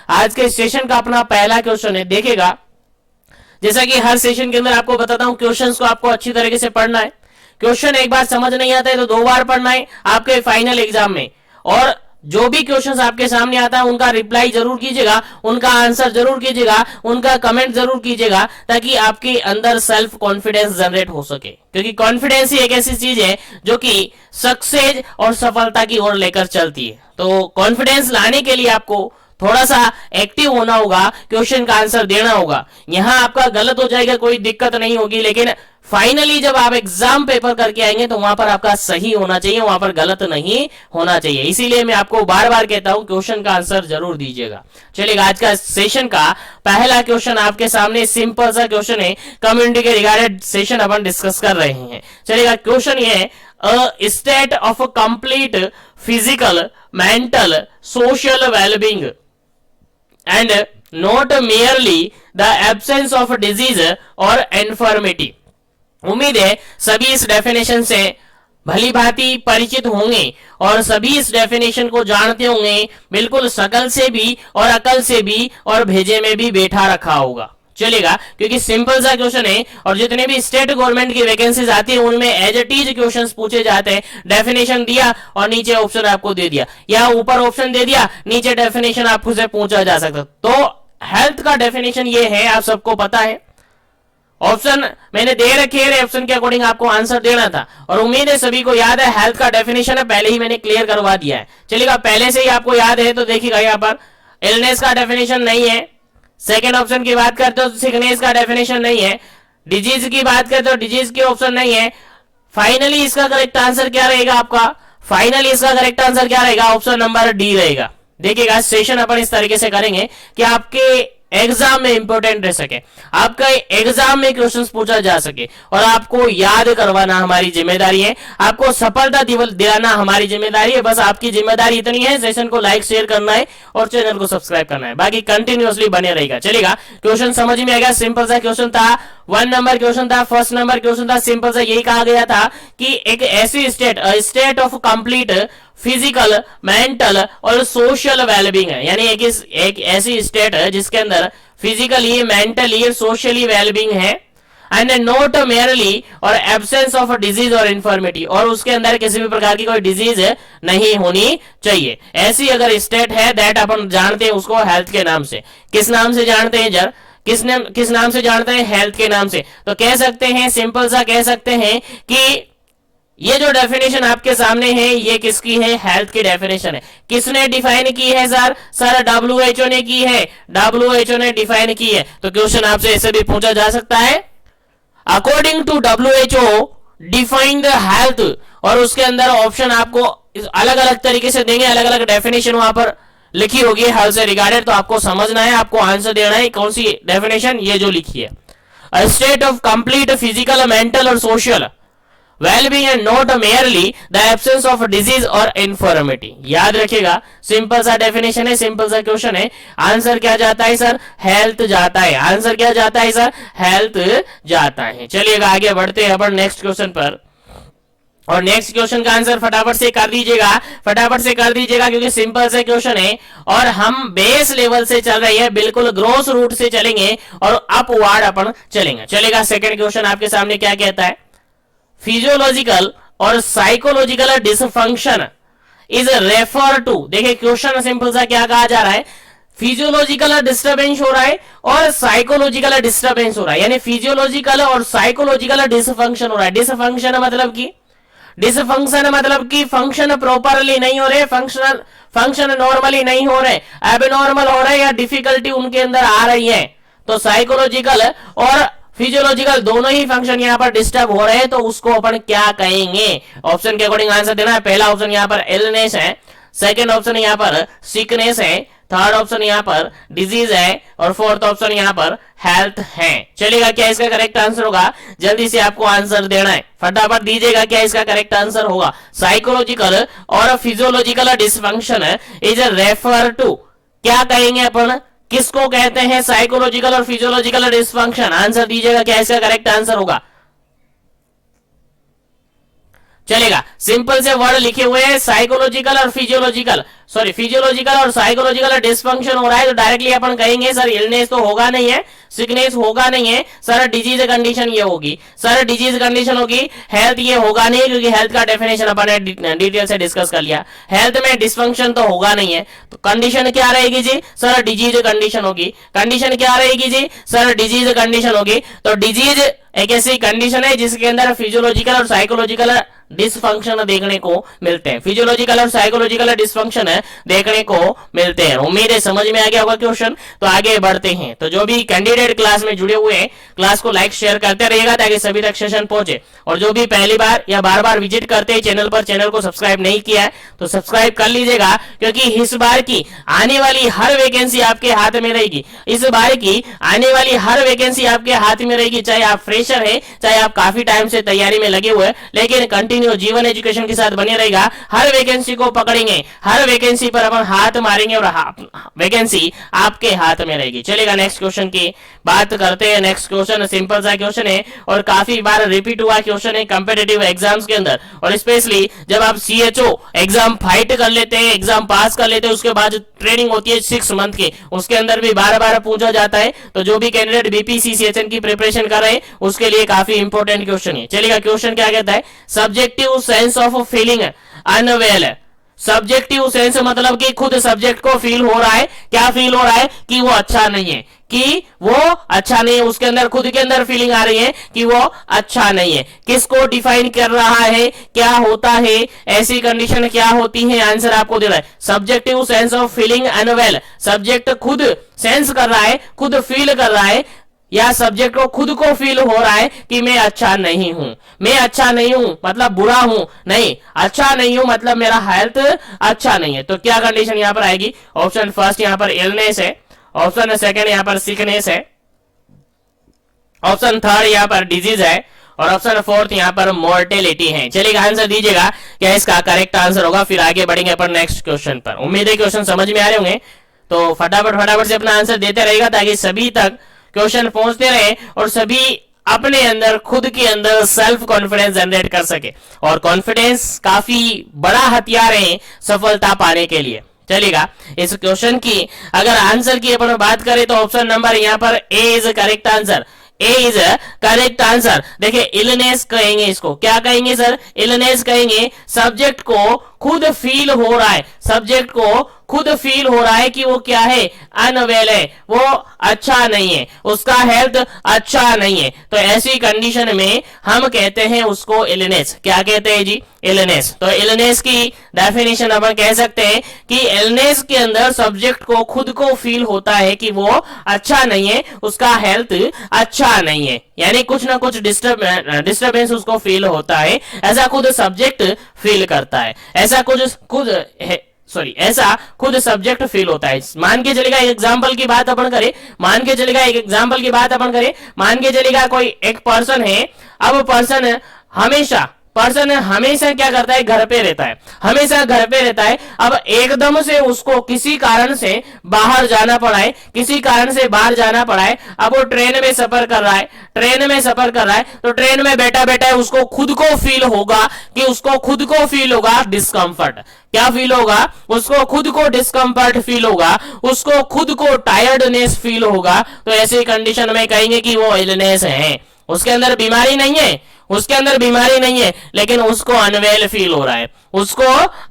आज के सेशन का अपना पहला क्वेश्चन है। देखेगा जैसा कि हर सेशन के अंदर आपको बताता हूं, क्वेश्चंस को आपको अच्छी तरीके से पढ़ना है। क्वेश्चन एक बार समझ नहीं आता है तो 2 बार पढ़ना है आपके फाइनल एग्जाम में। और जो भी क्वेश्चंस आपके सामने आता है उनका रिप्लाई जरूर कीजिएगा, उनका आंसर जरूर कीजिएगा, उनका कमेंट जरूर कीजिएगा, ताकि आपके अंदर सेल्फ कॉन्फिडेंस जनरेट हो सके। क्योंकि कॉन्फिडेंस ही एक ऐसी चीज है जो कि सक्सेस और सफलता की ओर लेकर चलती है। तो कॉन्फिडेंस लाने के लिए आपको थोड़ा सा एक्टिव होना होगा, क्वेश्चन का आंसर देना होगा। यहां आपका गलत हो जाएगा, कोई दिक्कत नहीं होगी, लेकिन फाइनली जब आप एग्जाम पेपर करके आएंगे तो वहां पर आपका सही होना चाहिए, वहां पर गलत नहीं होना चाहिए। इसीलिए मैं आपको बार बार कहता हूं क्वेश्चन का आंसर जरूर दीजिएगा। चलिएगा, आज का सेशन का पहला क्वेश्चन आपके सामने सिंपल सा क्वेश्चन है, कम्युनिटी के रिगार्डेड सेशन अपन डिस्कस कर रहे हैं। चलिएगा, क्वेश्चन ये है, a state of complete physical, mental, social wellbeing and not merely the absence of disease or infirmity। उम्मीद है सभी इस डेफिनेशन से भली भांति परिचित होंगे और सभी इस डेफिनेशन को जानते होंगे, बिल्कुल शकल से भी और अकल से भी और भेजे में भी बैठा रखा होगा। चलेगा, क्योंकि सिंपल सा क्वेश्चन है और जितने भी स्टेट गवर्नमेंट की वैकेंसीज आती है उनमें एज इट इज क्वेश्चंस पूछे जाते हैं। डेफिनेशन दिया और नीचे ऑप्शन आपको दे दिया, या ऊपर ऑप्शन दे दिया, नीचे डेफिनेशन आपको से पूछा जा सकता। तो हेल्थ का डेफिनेशन ये है, आप सबको पता है। ऑप्शन मैंने दे रखे हैं, ऑप्शन के अकॉर्डिंग आपको आंसर देना था और उम्मीद है सभी को याद है। हेल्थ का डेफिनेशन है, पहले ही मैंने क्लियर करवा दिया है। चलिएगा, पहले से ही आपको याद है तो देखिएगा, यहाँ पर इलनेस का डेफिनेशन नहीं है। सेकेंड ऑप्शन की बात करते हो तो सिकनेस का डेफिनेशन नहीं है। डिजीज की बात करते हो, डिजीज की ऑप्शन नहीं है। फाइनली इसका करेक्ट आंसर क्या रहेगा आपका? फाइनली इसका करेक्ट आंसर क्या रहेगा? ऑप्शन नंबर डी रहेगा। देखिएगा, सेशन अपन इस तरीके से करेंगे कि आपके एग्जाम में इंपॉर्टेंट रह सके, आपका एग्जाम में क्वेश्चंस पूछा जा सके और आपको याद करवाना हमारी जिम्मेदारी है, आपको सफलता दिलाना हमारी जिम्मेदारी है। बस आपकी जिम्मेदारी इतनी है, सेशन को लाइक शेयर करना है और चैनल को सब्सक्राइब करना है, बाकी कंटिन्यूअसली बने रहेगा। चलेगा, क्वेश्चन समझ में आ गया? सिंपल सा क्वेश्चन था, 1 नंबर क्वेश्चन था, फर्स्ट नंबर क्वेश्चन था। सिंपल सा यही कहा गया था कि एक ऐसी state of complete physical, mental और सोशल वेलबींग है, यानी एक ऐसी स्टेट है जिसके अंदर फिजिकली, मेंटली, सोशली वेलबींग है, एंड नॉट मेयरली और एब्सेंस ऑफ डिजीज और इन्फॉर्मिटी, और उसके अंदर किसी भी प्रकार की कोई डिजीज नहीं होनी चाहिए। ऐसी अगर स्टेट है, दैट अपन जानते हैं उसको हेल्थ के नाम से। किस नाम से जानते हैं जर? किस नाम से जानते हैं? हेल्थ के नाम से। तो कह सकते हैं, सिंपल सा कह सकते हैं कि ये जो डेफिनेशन आपके सामने है ये किसकी है? हेल्थ की डेफिनेशन है। किसने डिफाइन की है सर? सर WHO ने की है, WHO ने डिफाइन की है। तो क्वेश्चन आपसे ऐसे भी पूछा जा सकता है, according to WHO define the health, और उसके अंदर ऑप्शन आपको अलग अलग तरीके से देंगे, अलग अलग डेफिनेशन वहां पर लिखी होगी हेल्थ से रिगार्डेड। तो आपको समझना है, आपको आंसर देना है कौन सी डेफिनेशन, ये जो लिखी है, a state of complete physical, mental और social wellbeing and not merely the absence of disease और इन्फॉर्मिटी। याद रखिएगा, सिंपल सा डेफिनेशन है, सिंपल सा क्वेश्चन है। आंसर क्या जाता है सर? हेल्थ जाता है। आंसर क्या जाता है सर? हेल्थ जाता है। चलिएगा, आगे बढ़ते हैं अपन नेक्स्ट क्वेश्चन पर, और नेक्स्ट क्वेश्चन का आंसर फटाफट से कर दीजिएगा, फटाफट से कर दीजिएगा, क्योंकि सिंपल से क्वेश्चन है और हम बेस लेवल से चल रही है, बिल्कुल ग्रोस रूट से चलेंगे और अपवार्ड अपन चलेंगे। चलेगा, सेकंड क्वेश्चन आपके सामने क्या कहता है? फिजियोलॉजिकल और psychological dysfunction is refer to. देखिए, क्वेश्चन सिंपल सा क्या कहा जा रहा है? फिजियोलॉजिकल डिस्टर्बेंस हो रहा है और साइकोलॉजिकल डिस्टर्बेंस हो रहा है, यानी फिजियोलॉजिकल और साइकोलॉजिकल डिसफंक्शन हो रहा है। डिसफंक्शन मतलब कि फंक्शन प्रॉपरली नहीं हो रहे, फंक्शन नॉर्मली नहीं हो रहे, एबनॉर्मल हो रहे, या डिफिकल्टी उनके अंदर आ रही है। तो साइकोलॉजिकल और फिजियोलॉजिकल दोनों ही फंक्शन यहाँ पर डिस्टर्ब हो रहे हैं, तो उसको अपन क्या कहेंगे? ऑप्शन के अकॉर्डिंग आंसर देना है। पहला ऑप्शन यहाँ पर इलनेस है, सेकंड ऑप्शन यहाँ पर सिकनेस है, थर्ड ऑप्शन यहाँ पर डिजीज है, और फोर्थ ऑप्शन यहाँ पर हेल्थ है। चलेगा, क्या इसका करेक्ट आंसर होगा? जल्दी से आपको आंसर देना है, फटाफट दीजिएगा, क्या इसका करेक्ट आंसर होगा? साइकोलॉजिकल और physiological dysfunction is refer to, क्या कहेंगे अपन? किसको कहते हैं साइकोलॉजिकल और फिजियोलॉजिकल डिसफंक्शन? आंसर दीजिएगा, क्या इसका करेक्ट आंसर होगा? चलेगा। सिंपल से वर्ड लिखे हुए हैं साइकोलॉजिकल और फिजियोलॉजिकल, सॉरी फिजियोलॉजिकल और साइकोलॉजिकल डिस्फंक्शन हो रहा है तो डायरेक्टली अपन कहेंगे सर इलनेस तो होगा नहीं है, सिकनेस होगा नहीं है सर, डिजीज कंडीशन ये होगी सर, डिजीज कंडीशन होगी, हेल्थ ये होगा नहीं क्योंकि हेल्थ का डेफिनेशन अपन ने डिटेल से डिस्कस कर लिया, हेल्थ में डिस्फंक्शन तो होगा नहीं है तो कंडीशन क्या रहेगी जी सर, डिजीज कंडीशन होगी, कंडीशन क्या रहेगी जी सर, डिजीज कंडीशन होगी। तो डिजीज एक ऐसी कंडीशन है जिसके अंदर फिजियोलॉजिकल और साइकोलॉजिकल डिसफंक्शन देखने को मिलते हैं, फिजियोलॉजिकल और साइकोलॉजिकल डिसफंक्शन देखने को मिलते हैं। उम्मीद है समझ में आ गया होगा क्वेश्चन। तो आगे बढ़ते हैं, तो जो भी कैंडिडेट क्लास में जुड़े हुए हैं क्लास को लाइक शेयर करते रहिएगा ताकि सभी तक सेशन पहुंचे, और जो भी पहली बार या बार बार विजिट करते हैं चैनल पर, चैनल को सब्सक्राइब नहीं किया है तो सब्सक्राइब कर लीजिएगा क्योंकि इस बार की आने वाली हर वैकेंसी आपके हाथ में रहेगी, इस बार की आने वाली हर वैकेंसी आपके हाथ में रहेगी, चाहे आप फ्रेशर है चाहे आप काफी टाइम से तैयारी में लगे हुए, लेकिन कंटिन्यू जीवन एजुकेशन के साथ बने रहेगा, हर वैकेंसी को पकड़ेंगे, हर वैकेंसी पर अपन हाथ मारेंगे और वैकेंसी आपके हाथ में रहेगी। चलेगा, नेक्स्ट क्वेश्चन की बात करते हैं। नेक्स्ट क्वेश्चन सिंपल सा क्वेश्चन है और काफी बार रिपीट हुआ क्वेश्चन है कॉम्पिटिटिव एग्जाम्स के अंदर, और स्पेशली जब आप CHO एग्जाम फाइट कर लेते हैं, एग्जाम पास कर लेते हैं, उसके बाद ट्रेनिंग होती है 6 मंथ की, उसके अंदर भी बार बार पूछा जाता है। तो जो भी कैंडिडेट BPC CHN की प्रिपरेशन कर रहे हैं उसके लिए काफी इंपॉर्टेंट क्वेश्चन है। चलिएगा, क्वेश्चन क्या कहता है, subjective sense of feeling unwell. Subjective sense मतलब कि खुद सब्जेक्ट को फील हो रहा है, क्या फील हो रहा है कि वो अच्छा नहीं है, कि वो अच्छा नहीं है, उसके अंदर खुद के अंदर फीलिंग आ रही है कि वो अच्छा नहीं है। किसको डिफाइन कर रहा है, क्या होता है, ऐसी कंडीशन क्या होती है, आंसर आपको दे रहा है subjective sense of feeling unwell. Subject खुद सेंस कर रहा है, खुद फील कर रहा है, या सब्जेक्ट को खुद को फील हो रहा है कि मैं अच्छा नहीं हूं, मैं अच्छा नहीं हूं मतलब बुरा हूं, नहीं अच्छा नहीं हूं मतलब मेरा हेल्थ अच्छा नहीं है। तो क्या कंडीशन यहां पर आएगी, ऑप्शन फर्स्ट यहां पर इलनेस है, ऑप्शन सेकंड यहां पर सिकनेस है, ऑप्शन थर्ड यहां पर डिजीज है, और ऑप्शन फोर्थ यहां पर मोर्टेलिटी है। चलिए आंसर दीजिएगा क्या इसका करेक्ट आंसर होगा, फिर आगे बढ़ेंगे अपन नेक्स्ट क्वेश्चन पर। उम्मीद है क्वेश्चन समझ में आ रहे होंगे, तो फटाफट से अपना आंसर देते रहेगा ताकि सभी तक क्वेश्चन पहुंचते रहे और सभी अपने अंदर खुद के अंदर सेल्फ कॉन्फिडेंस जनरेट कर सके, और कॉन्फिडेंस काफी बड़ा हथियार है सफलता पाने के लिए। चलेगा, इस क्वेश्चन की अगर आंसर की अपन बात करें तो ऑप्शन नंबर यहां पर A is correct answer, A is correct answer. देखिए इलनेस कहेंगे इसको, क्या कहेंगे सर, इलनेस कहेंगे। सब्जेक्ट को खुद फील हो रहा है, सब्जेक्ट को खुद फील हो रहा है कि वो क्या है, अनवेल है, वो अच्छा नहीं है, उसका हेल्थ अच्छा नहीं है, तो ऐसी कंडीशन में हम कहते हैं उसको इलनेस। क्या कहते हैं जी, इलनेस। तो इलनेस की डेफिनेशन अपन कह सकते हैं कि इलनेस के अंदर सब्जेक्ट को खुद को फील होता है कि वो अच्छा नहीं है, उसका हेल्थ अच्छा नहीं है, यानी कुछ ना कुछ डिस्टर्बेंस उसको फील होता है, ऐसा खुद सब्जेक्ट फील करता है, ऐसा ऐसा खुद सब्जेक्ट फील होता है। मान के चलेगा एक एग्जांपल की बात अपन करें, मान के चलेगा एक एग्जांपल की बात अपन करें, मान के चलेगा कोई एक पर्सन है, अब पर्सन हमेशा क्या करता है, घर पे रहता है, हमेशा घर पे रहता है। अब एकदम से उसको किसी कारण से बाहर जाना पड़ा है, किसी कारण से बाहर जाना पड़ा है, अब वो ट्रेन में सफर कर रहा है, ट्रेन में सफर कर रहा है, तो ट्रेन में बैठा बैठा है उसको खुद को फील होगा कि उसको खुद को फील होगा डिस्कम्फर्ट। क्या फील होगा, उसको खुद को डिस्कम्फर्ट फील होगा, उसको खुद को टायर्डनेस फील होगा। तो ऐसी कंडीशन में कहेंगे कि वो इलनेस है, उसके अंदर बीमारी नहीं है, उसके अंदर बीमारी नहीं है, लेकिन उसको अनवेल फील हो रहा है, उसको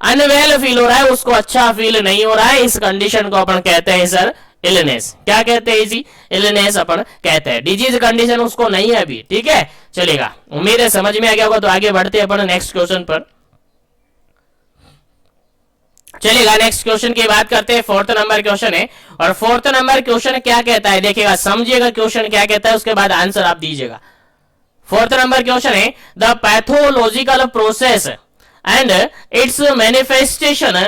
अनवेल फील हो रहा है, उसको अच्छा फील नहीं हो रहा है। इस कंडीशन को अपन कहते हैं सर इलनेस। क्या कहते हैं जी, इलनेस अपन कहते हैं। डिजीज कंडीशन उसको नहीं है अभी, ठीक है। चलेगा, उम्मीद है समझ में आ गया होगा। तो आगे बढ़ते हैं अपन नेक्स्ट क्वेश्चन पर। चलिएगा, नेक्स्ट क्वेश्चन की बात करते हैं। 4th नंबर क्वेश्चन है, और 4th नंबर क्वेश्चन क्या कहता है देखिएगा, समझिएगा क्वेश्चन क्या कहता है, उसके बाद आंसर आप दीजिएगा। 4th नंबर क्वेश्चन है, the pathological process and its manifestation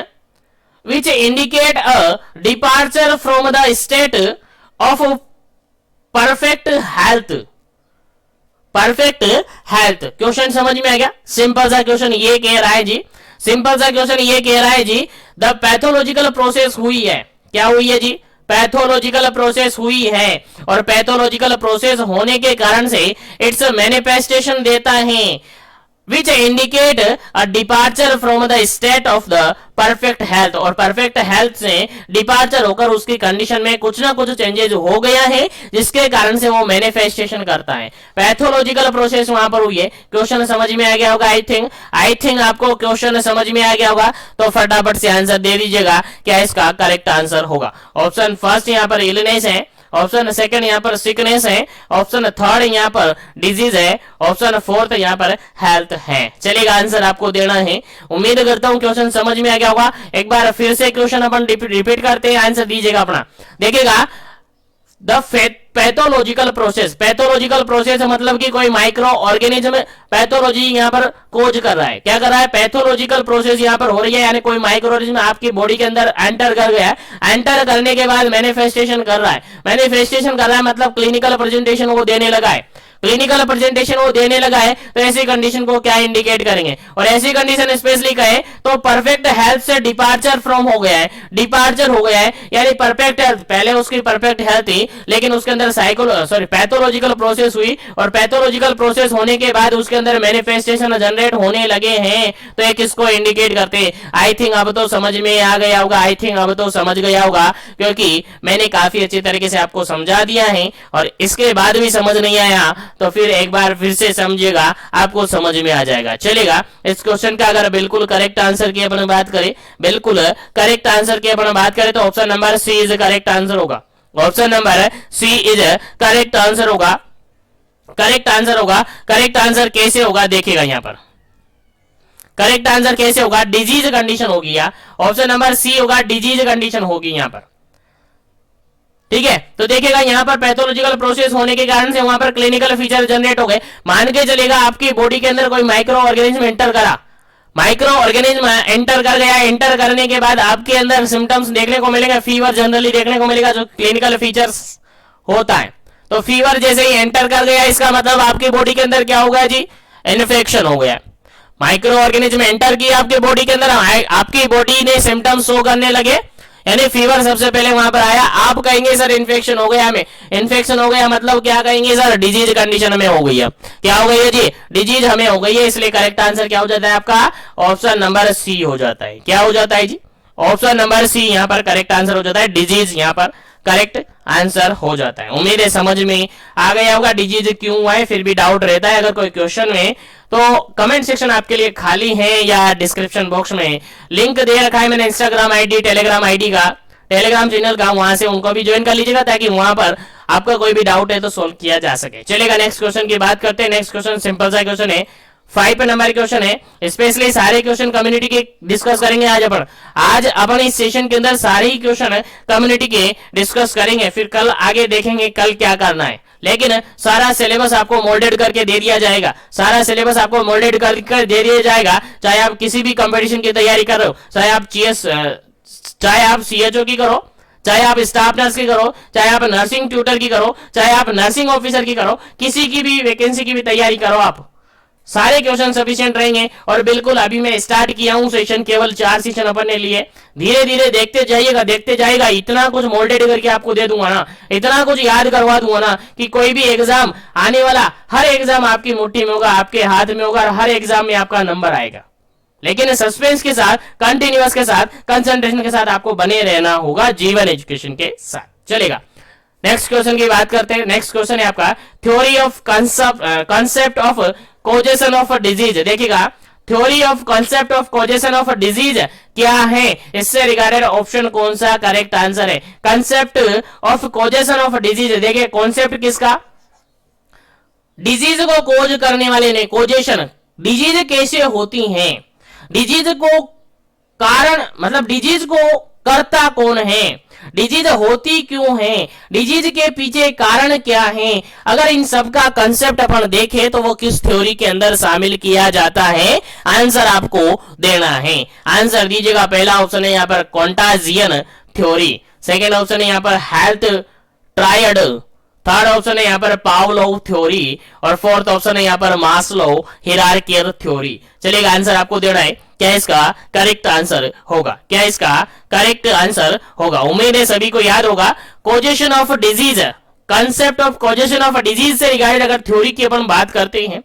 which indicate a departure from the state of perfect health. Perfect health question समझ में आ गया। सिंपल सा क्वेश्चन ये कह रहा है जी, सिंपल सा क्वेश्चन ये कह रहा है जी, द पैथोलॉजिकल प्रोसेस हुई है, क्या हुई है जी, पैथोलॉजिकल प्रोसेस हुई है, और पैथोलॉजिकल प्रोसेस होने के कारण से इट्स मैनिफेस्टेशन देता है, which indicate a departure from the state of the perfect health, और परफेक्ट हेल्थ से डिपार्चर होकर उसकी कंडीशन में कुछ ना कुछ चेंजेस हो गया है जिसके कारण से वो मैनिफेस्टेशन करता है। पैथोलॉजिकल प्रोसेस वहां पर हुई है। क्वेश्चन समझ में आ गया होगा, आई थिंक आपको क्वेश्चन समझ में आ गया होगा, तो फटाफट से आंसर दे दीजिएगा क्या इसका करेक्ट आंसर होगा। ऑप्शन फर्स्ट यहाँ पर इलनेस है, ऑप्शन सेकंड यहाँ पर सिकनेस है, ऑप्शन थर्ड यहाँ पर डिजीज है, ऑप्शन फोर्थ यहाँ पर हेल्थ है। चलिएगा आंसर आपको देना है। उम्मीद करता हूं क्वेश्चन समझ में आ गया होगा। एक बार फिर से क्वेश्चन अपन रिपीट करते हैं, आंसर दीजिएगा अपना। देखिएगा the pathological process, pathological process मतलब कि कोई माइक्रो ऑर्गेनिज्म पैथोलॉजी यहाँ पर खोज कर रहा है। क्या कर रहा है? पैथोलॉजिकल प्रोसेस यहाँ पर हो रही है, यानी कोई माइक्रो ऑर्गेनिज्म आपकी बॉडी के अंदर एंटर कर गया है। एंटर करने के बाद मैनिफेस्टेशन कर रहा है, मैनिफेस्टेशन कर रहा है मतलब क्लिनिकल प्रेजेंटेशन वो देने लगा है। क्लिनिकल प्रेजेंटेशन वो देने लगा है तो ऐसी कंडीशन को क्या इंडिकेट करेंगे? और ऐसी कंडीशन स्पेशली कहे तो परफेक्ट हेल्थ से डिपार्चर फ्रॉम हो गया है, डिपार्चर हो गया है, यानी परफेक्ट हेल्थ, पहले उसकी परफेक्ट हेल्थ थी लेकिन उसके अंदर पैथोलॉजिकल प्रोसेस हुई, और पैथोलॉजिकल प्रोसेस होने के बाद उसके अंदर मैनिफेस्टेशन जनरेट होने लगे हैं, तो ये किसको इंडिकेट करते हैं? आई थिंक अब तो समझ में आ गया होगा, आई थिंक अब तो समझ गया होगा, क्योंकि मैंने काफी अच्छी तरीके से आपको समझा दिया है। और इसके बाद भी समझ नहीं आया तो फिर एक बार फिर से समझिएगा, आपको समझ में आ जाएगा। चलेगा, इस क्वेश्चन का अगर बिल्कुल करेक्ट आंसर की अपन बात करें, बिल्कुल करेक्ट आंसर की अपन बात करें तो option number C is correct answer होगा। Option number C is correct answer होगा, करेक्ट आंसर होगा। करेक्ट आंसर कैसे होगा देखिएगा, यहां पर करेक्ट आंसर कैसे होगा? डिजीज कंडीशन होगी, ऑप्शन नंबर सी होगा, डिजीज कंडीशन होगी यहां पर। ठीक है, तो देखिएगा यहां पर पैथोलॉजिकल प्रोसेस होने के कारण से वहां पर क्लिनिकल फीचर जनरेट हो गए। मान के चलेगा आपकी बॉडी के अंदर कोई माइक्रो ऑर्गेनिज्म एंटर करा, माइक्रो ऑर्गेनिज्म एंटर कर गया, एंटर करने के बाद आपके अंदर सिम्टम्स देखने को मिलेगा, फीवर जनरली देखने को मिलेगा, जो क्लिनिकल फीचर्स होता है। तो फीवर जैसे ही एंटर कर गया, इसका मतलब आपकी बॉडी के अंदर क्या हो गया जी? इन्फेक्शन हो गया। माइक्रो ऑर्गेनिज्म एंटर किया आपके बॉडी के अंदर, आपकी बॉडी ने सिम्टम्स शो करने लगे, यानी फीवर सबसे पहले वहां पर आया। आप कहेंगे सर इन्फेक्शन हो गया, हमें इन्फेक्शन हो गया मतलब क्या कहेंगे सर? डिजीज कंडीशन हमें हो गई है। क्या हो गई है जी? डिजीज हमें हो गई है। इसलिए करेक्ट आंसर क्या हो जाता है आपका? ऑप्शन नंबर सी हो जाता है। क्या हो जाता है जी? ऑप्शन नंबर सी यहाँ पर करेक्ट आंसर हो जाता है। डिजीज यहाँ पर करेक्ट आंसर हो जाता है। उम्मीद है समझ में आ गया होगा डिजीज क्यों हुआ है। फिर भी डाउट रहता है अगर कोई क्वेश्चन में, तो कमेंट सेक्शन आपके लिए खाली है या डिस्क्रिप्शन बॉक्स में लिंक दे रखा है मैंने इंस्टाग्राम आईडी, टेलीग्राम आईडी का, टेलीग्राम चैनल का, वहां से उनको भी ज्वाइन कर लीजिएगा ताकि वहां पर आपका कोई भी डाउट है तो सोल्व किया जा सके। चलेगा, नेक्स्ट क्वेश्चन की बात करते हैं। नेक्स्ट क्वेश्चन सिंपल सा क्वेश्चन है, 5 नंबर क्वेश्चन है। स्पेशली सारे क्वेश्चन कम्युनिटी के डिस्कस करेंगे आज अपन इस सेशन के अंदर सारे ही क्वेश्चन कम्युनिटी के डिस्कस करेंगे। फिर कल आगे देखेंगे कल क्या करना है, लेकिन सारा सिलेबस आपको मोल्डेड करके दे दिया जाएगा, सारा सिलेबस आपको मोल्डेड करके दे दिया जाएगा। चाहे आप किसी भी कंपटीशन की तैयारी कर रहे हो, चाहे आप चाहे आप सीएचओ की करो, चाहे आप स्टाफ नर्स की करो, चाहे आप नर्सिंग ट्यूटर की करो, चाहे आप नर्सिंग ऑफिसर की करो, किसी की भी वैकेंसी की भी तैयारी करो, आप सारे क्वेश्चन सफिशिएंट रहेंगे। और बिल्कुल अभी मैं स्टार्ट किया हूं सेशन, केवल 4 सेशन अपन ने लिए, धीरे धीरे देखते जाइएगा। इतना कुछ मोल्डेड करके आपको दे दूंगा ना, इतना कुछ याद करवा दूंगा ना कि कोई भी एग्जाम आने वाला, हर एग्जाम आपकी मुट्ठी में होगा, आपके हाथ में होगा, और हर एग्जाम में आपका नंबर आएगा। लेकिन सस्पेंस के साथ, कंटिन्यूअस के साथ, कंसंट्रेशन के साथ आपको बने रहना होगा जीवन एजुकेशन के साथ। चलेगा, नेक्स्ट क्वेश्चन की बात करते हैं। नेक्स्ट क्वेश्चन है आपका theory of concept of causation of disease. देखिएगा, theory of concept of causation of disease क्या है, इससे रिगार्डेड ऑप्शन कौन सा करेक्ट आंसर है? Concept of causation of disease. देखिए कॉन्सेप्ट किसका? डिजीज को कोज करने वाले ने। कोजेशन, डिजीज कैसे होती हैं, डिजीज को कारण मतलब डिजीज को करता कौन है, डिजीज होती क्यों है, डिजीज के पीछे कारण क्या है, अगर इन सब का कंसेप्ट अपन देखें तो वो किस थ्योरी के अंदर शामिल किया जाता है, आंसर आपको देना है। आंसर दीजिएगा, पहला ऑप्शन है यहाँ पर कॉन्टाजियन थ्योरी, सेकेंड ऑप्शन है यहाँ पर हेल्थ ट्रायड, थर्ड ऑप्शन है यहाँ पर पावलोव थ्योरी, और फोर्थ ऑप्शन है यहाँ पर मास्लोव हिरार्कियल थ्योरी। चलिएगा, आंसर आपको देना है। क्या इसका करेक्ट आंसर होगा? क्या इसका करेक्ट आंसर होगा? उम्मीद है सभी को याद होगा। कोजेशन of disease, concept of causation of disease से रिगार्डेड अगर थ्योरी की अपन बात करते हैं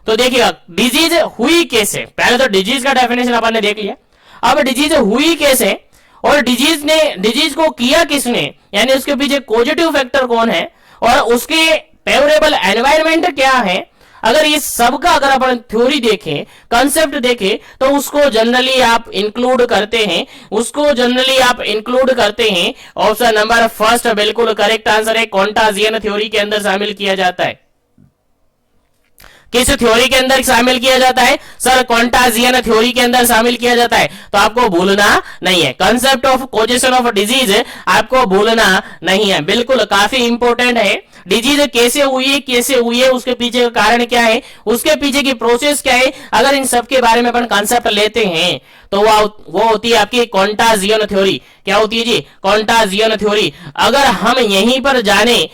तो देखिएगा डिजीज हुई कैसे, पहले तो डिजीज का डेफिनेशन अपन ने देख लिया, अब डिजीज हुई कैसे और डिजीज को किया किसने, यानी उसके पीछे पॉजिटिव फैक्टर कौन है और उसके फेवरेबल एनवायरमेंट क्या है। अगर ये सब का अगर अपन थ्योरी देखें, कंसेप्ट देखें, तो उसको जनरली आप इंक्लूड करते हैं ऑप्शन नंबर फर्स्ट बिल्कुल करेक्ट आंसर है, कॉन्टाजियन थ्योरी के अंदर शामिल किया जाता है। किस थ्योरी के अंदर शामिल किया जाता है सर, कॉन्टाजियन थ्योरी के अंदर शामिल किया जाता है। तो आपको भूलना नहीं है, concept of causation of disease आपको भूलना नहीं है, बिल्कुल काफी इंपॉर्टेंट है। डिजीज कैसे हुई है, उसके पीछे का कारण क्या है, उसके पीछे की प्रोसेस क्या है, अगर इन सब के बारे में अपन कंसेप्ट लेते हैं तो वो होती है आपकी कॉन्टाजियन थ्योरी। क्या होती है जी, कॉन्टाजियन थ्योरी। अगर हम यहीं पर जाने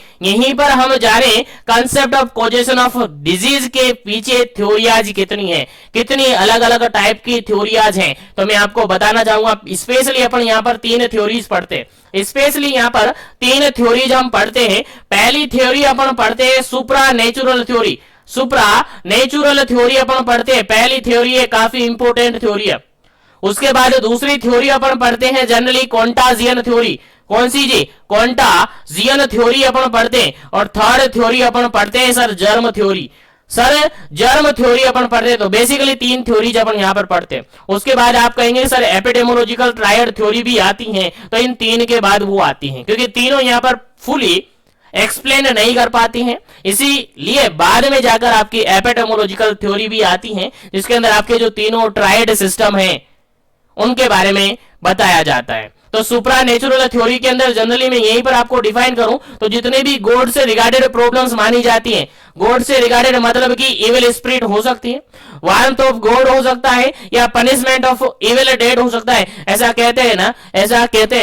concept of causation of disease के पीछे थ्योरियाज कितनी है, कितनी अलग अलग टाइप की थ्योरियाज हैं, तो मैं आपको बताना चाहूंगा। स्पेशली अपन यहाँ पर 3 थ्योरीज पढ़ते हैं, स्पेशली यहाँ पर 3 थ्योरीज हम पढ़ते हैं। पहली थ्योरी अपन पढ़ते हैं सुप्रा नेचुरल थ्योरी अपन पढ़ते हैं, पहली थ्योरी है, काफी इंपोर्टेंट थ्योरी है। उसके बाद दूसरी थ्योरी अपन पढ़ते हैं जनरली कॉन्टाजियन थ्योरी, कौन सी जी, कॉन्टाजियन थ्योरी अपन पढ़ते हैं। और थर्ड थ्योरी अपन पढ़ते हैं सर जर्म थ्योरी, अपन पढ़ते हैं। तो बेसिकली 3 थ्योरीज अपन यहाँ पर पढ़ते हैं। उसके बाद आप कहेंगे सर एपिडेमोलॉजिकल ट्रायड थ्योरी भी आती हैं, तो इन 3 के बाद वो आती हैं, क्योंकि तीनों यहाँ पर फुली एक्सप्लेन नहीं कर पाती हैं, इसीलिए बाद में जाकर आपकी एपिडेमोलॉजिकल थ्योरी भी आती हैं, जिसके अंदर आपके जो तीनों ट्रायड सिस्टम हैं उनके बारे में बताया जाता है। तो सुप्रा नेचुरल थ्योरी के अंदर जनरली मैं यहीं पर आपको डिफाइन करूं तो जितने भी गॉड से रिगार्डेड प्रॉब्लम्स मानी जाती हैं, गॉड से रिगार्डेड मतलब कि इविल स्पिरिट हो सकती है, वारंट ऑफ गॉड हो सकता है, या पनिशमेंट ऑफ इविल डेड हो सकता है। ऐसा कहते हैं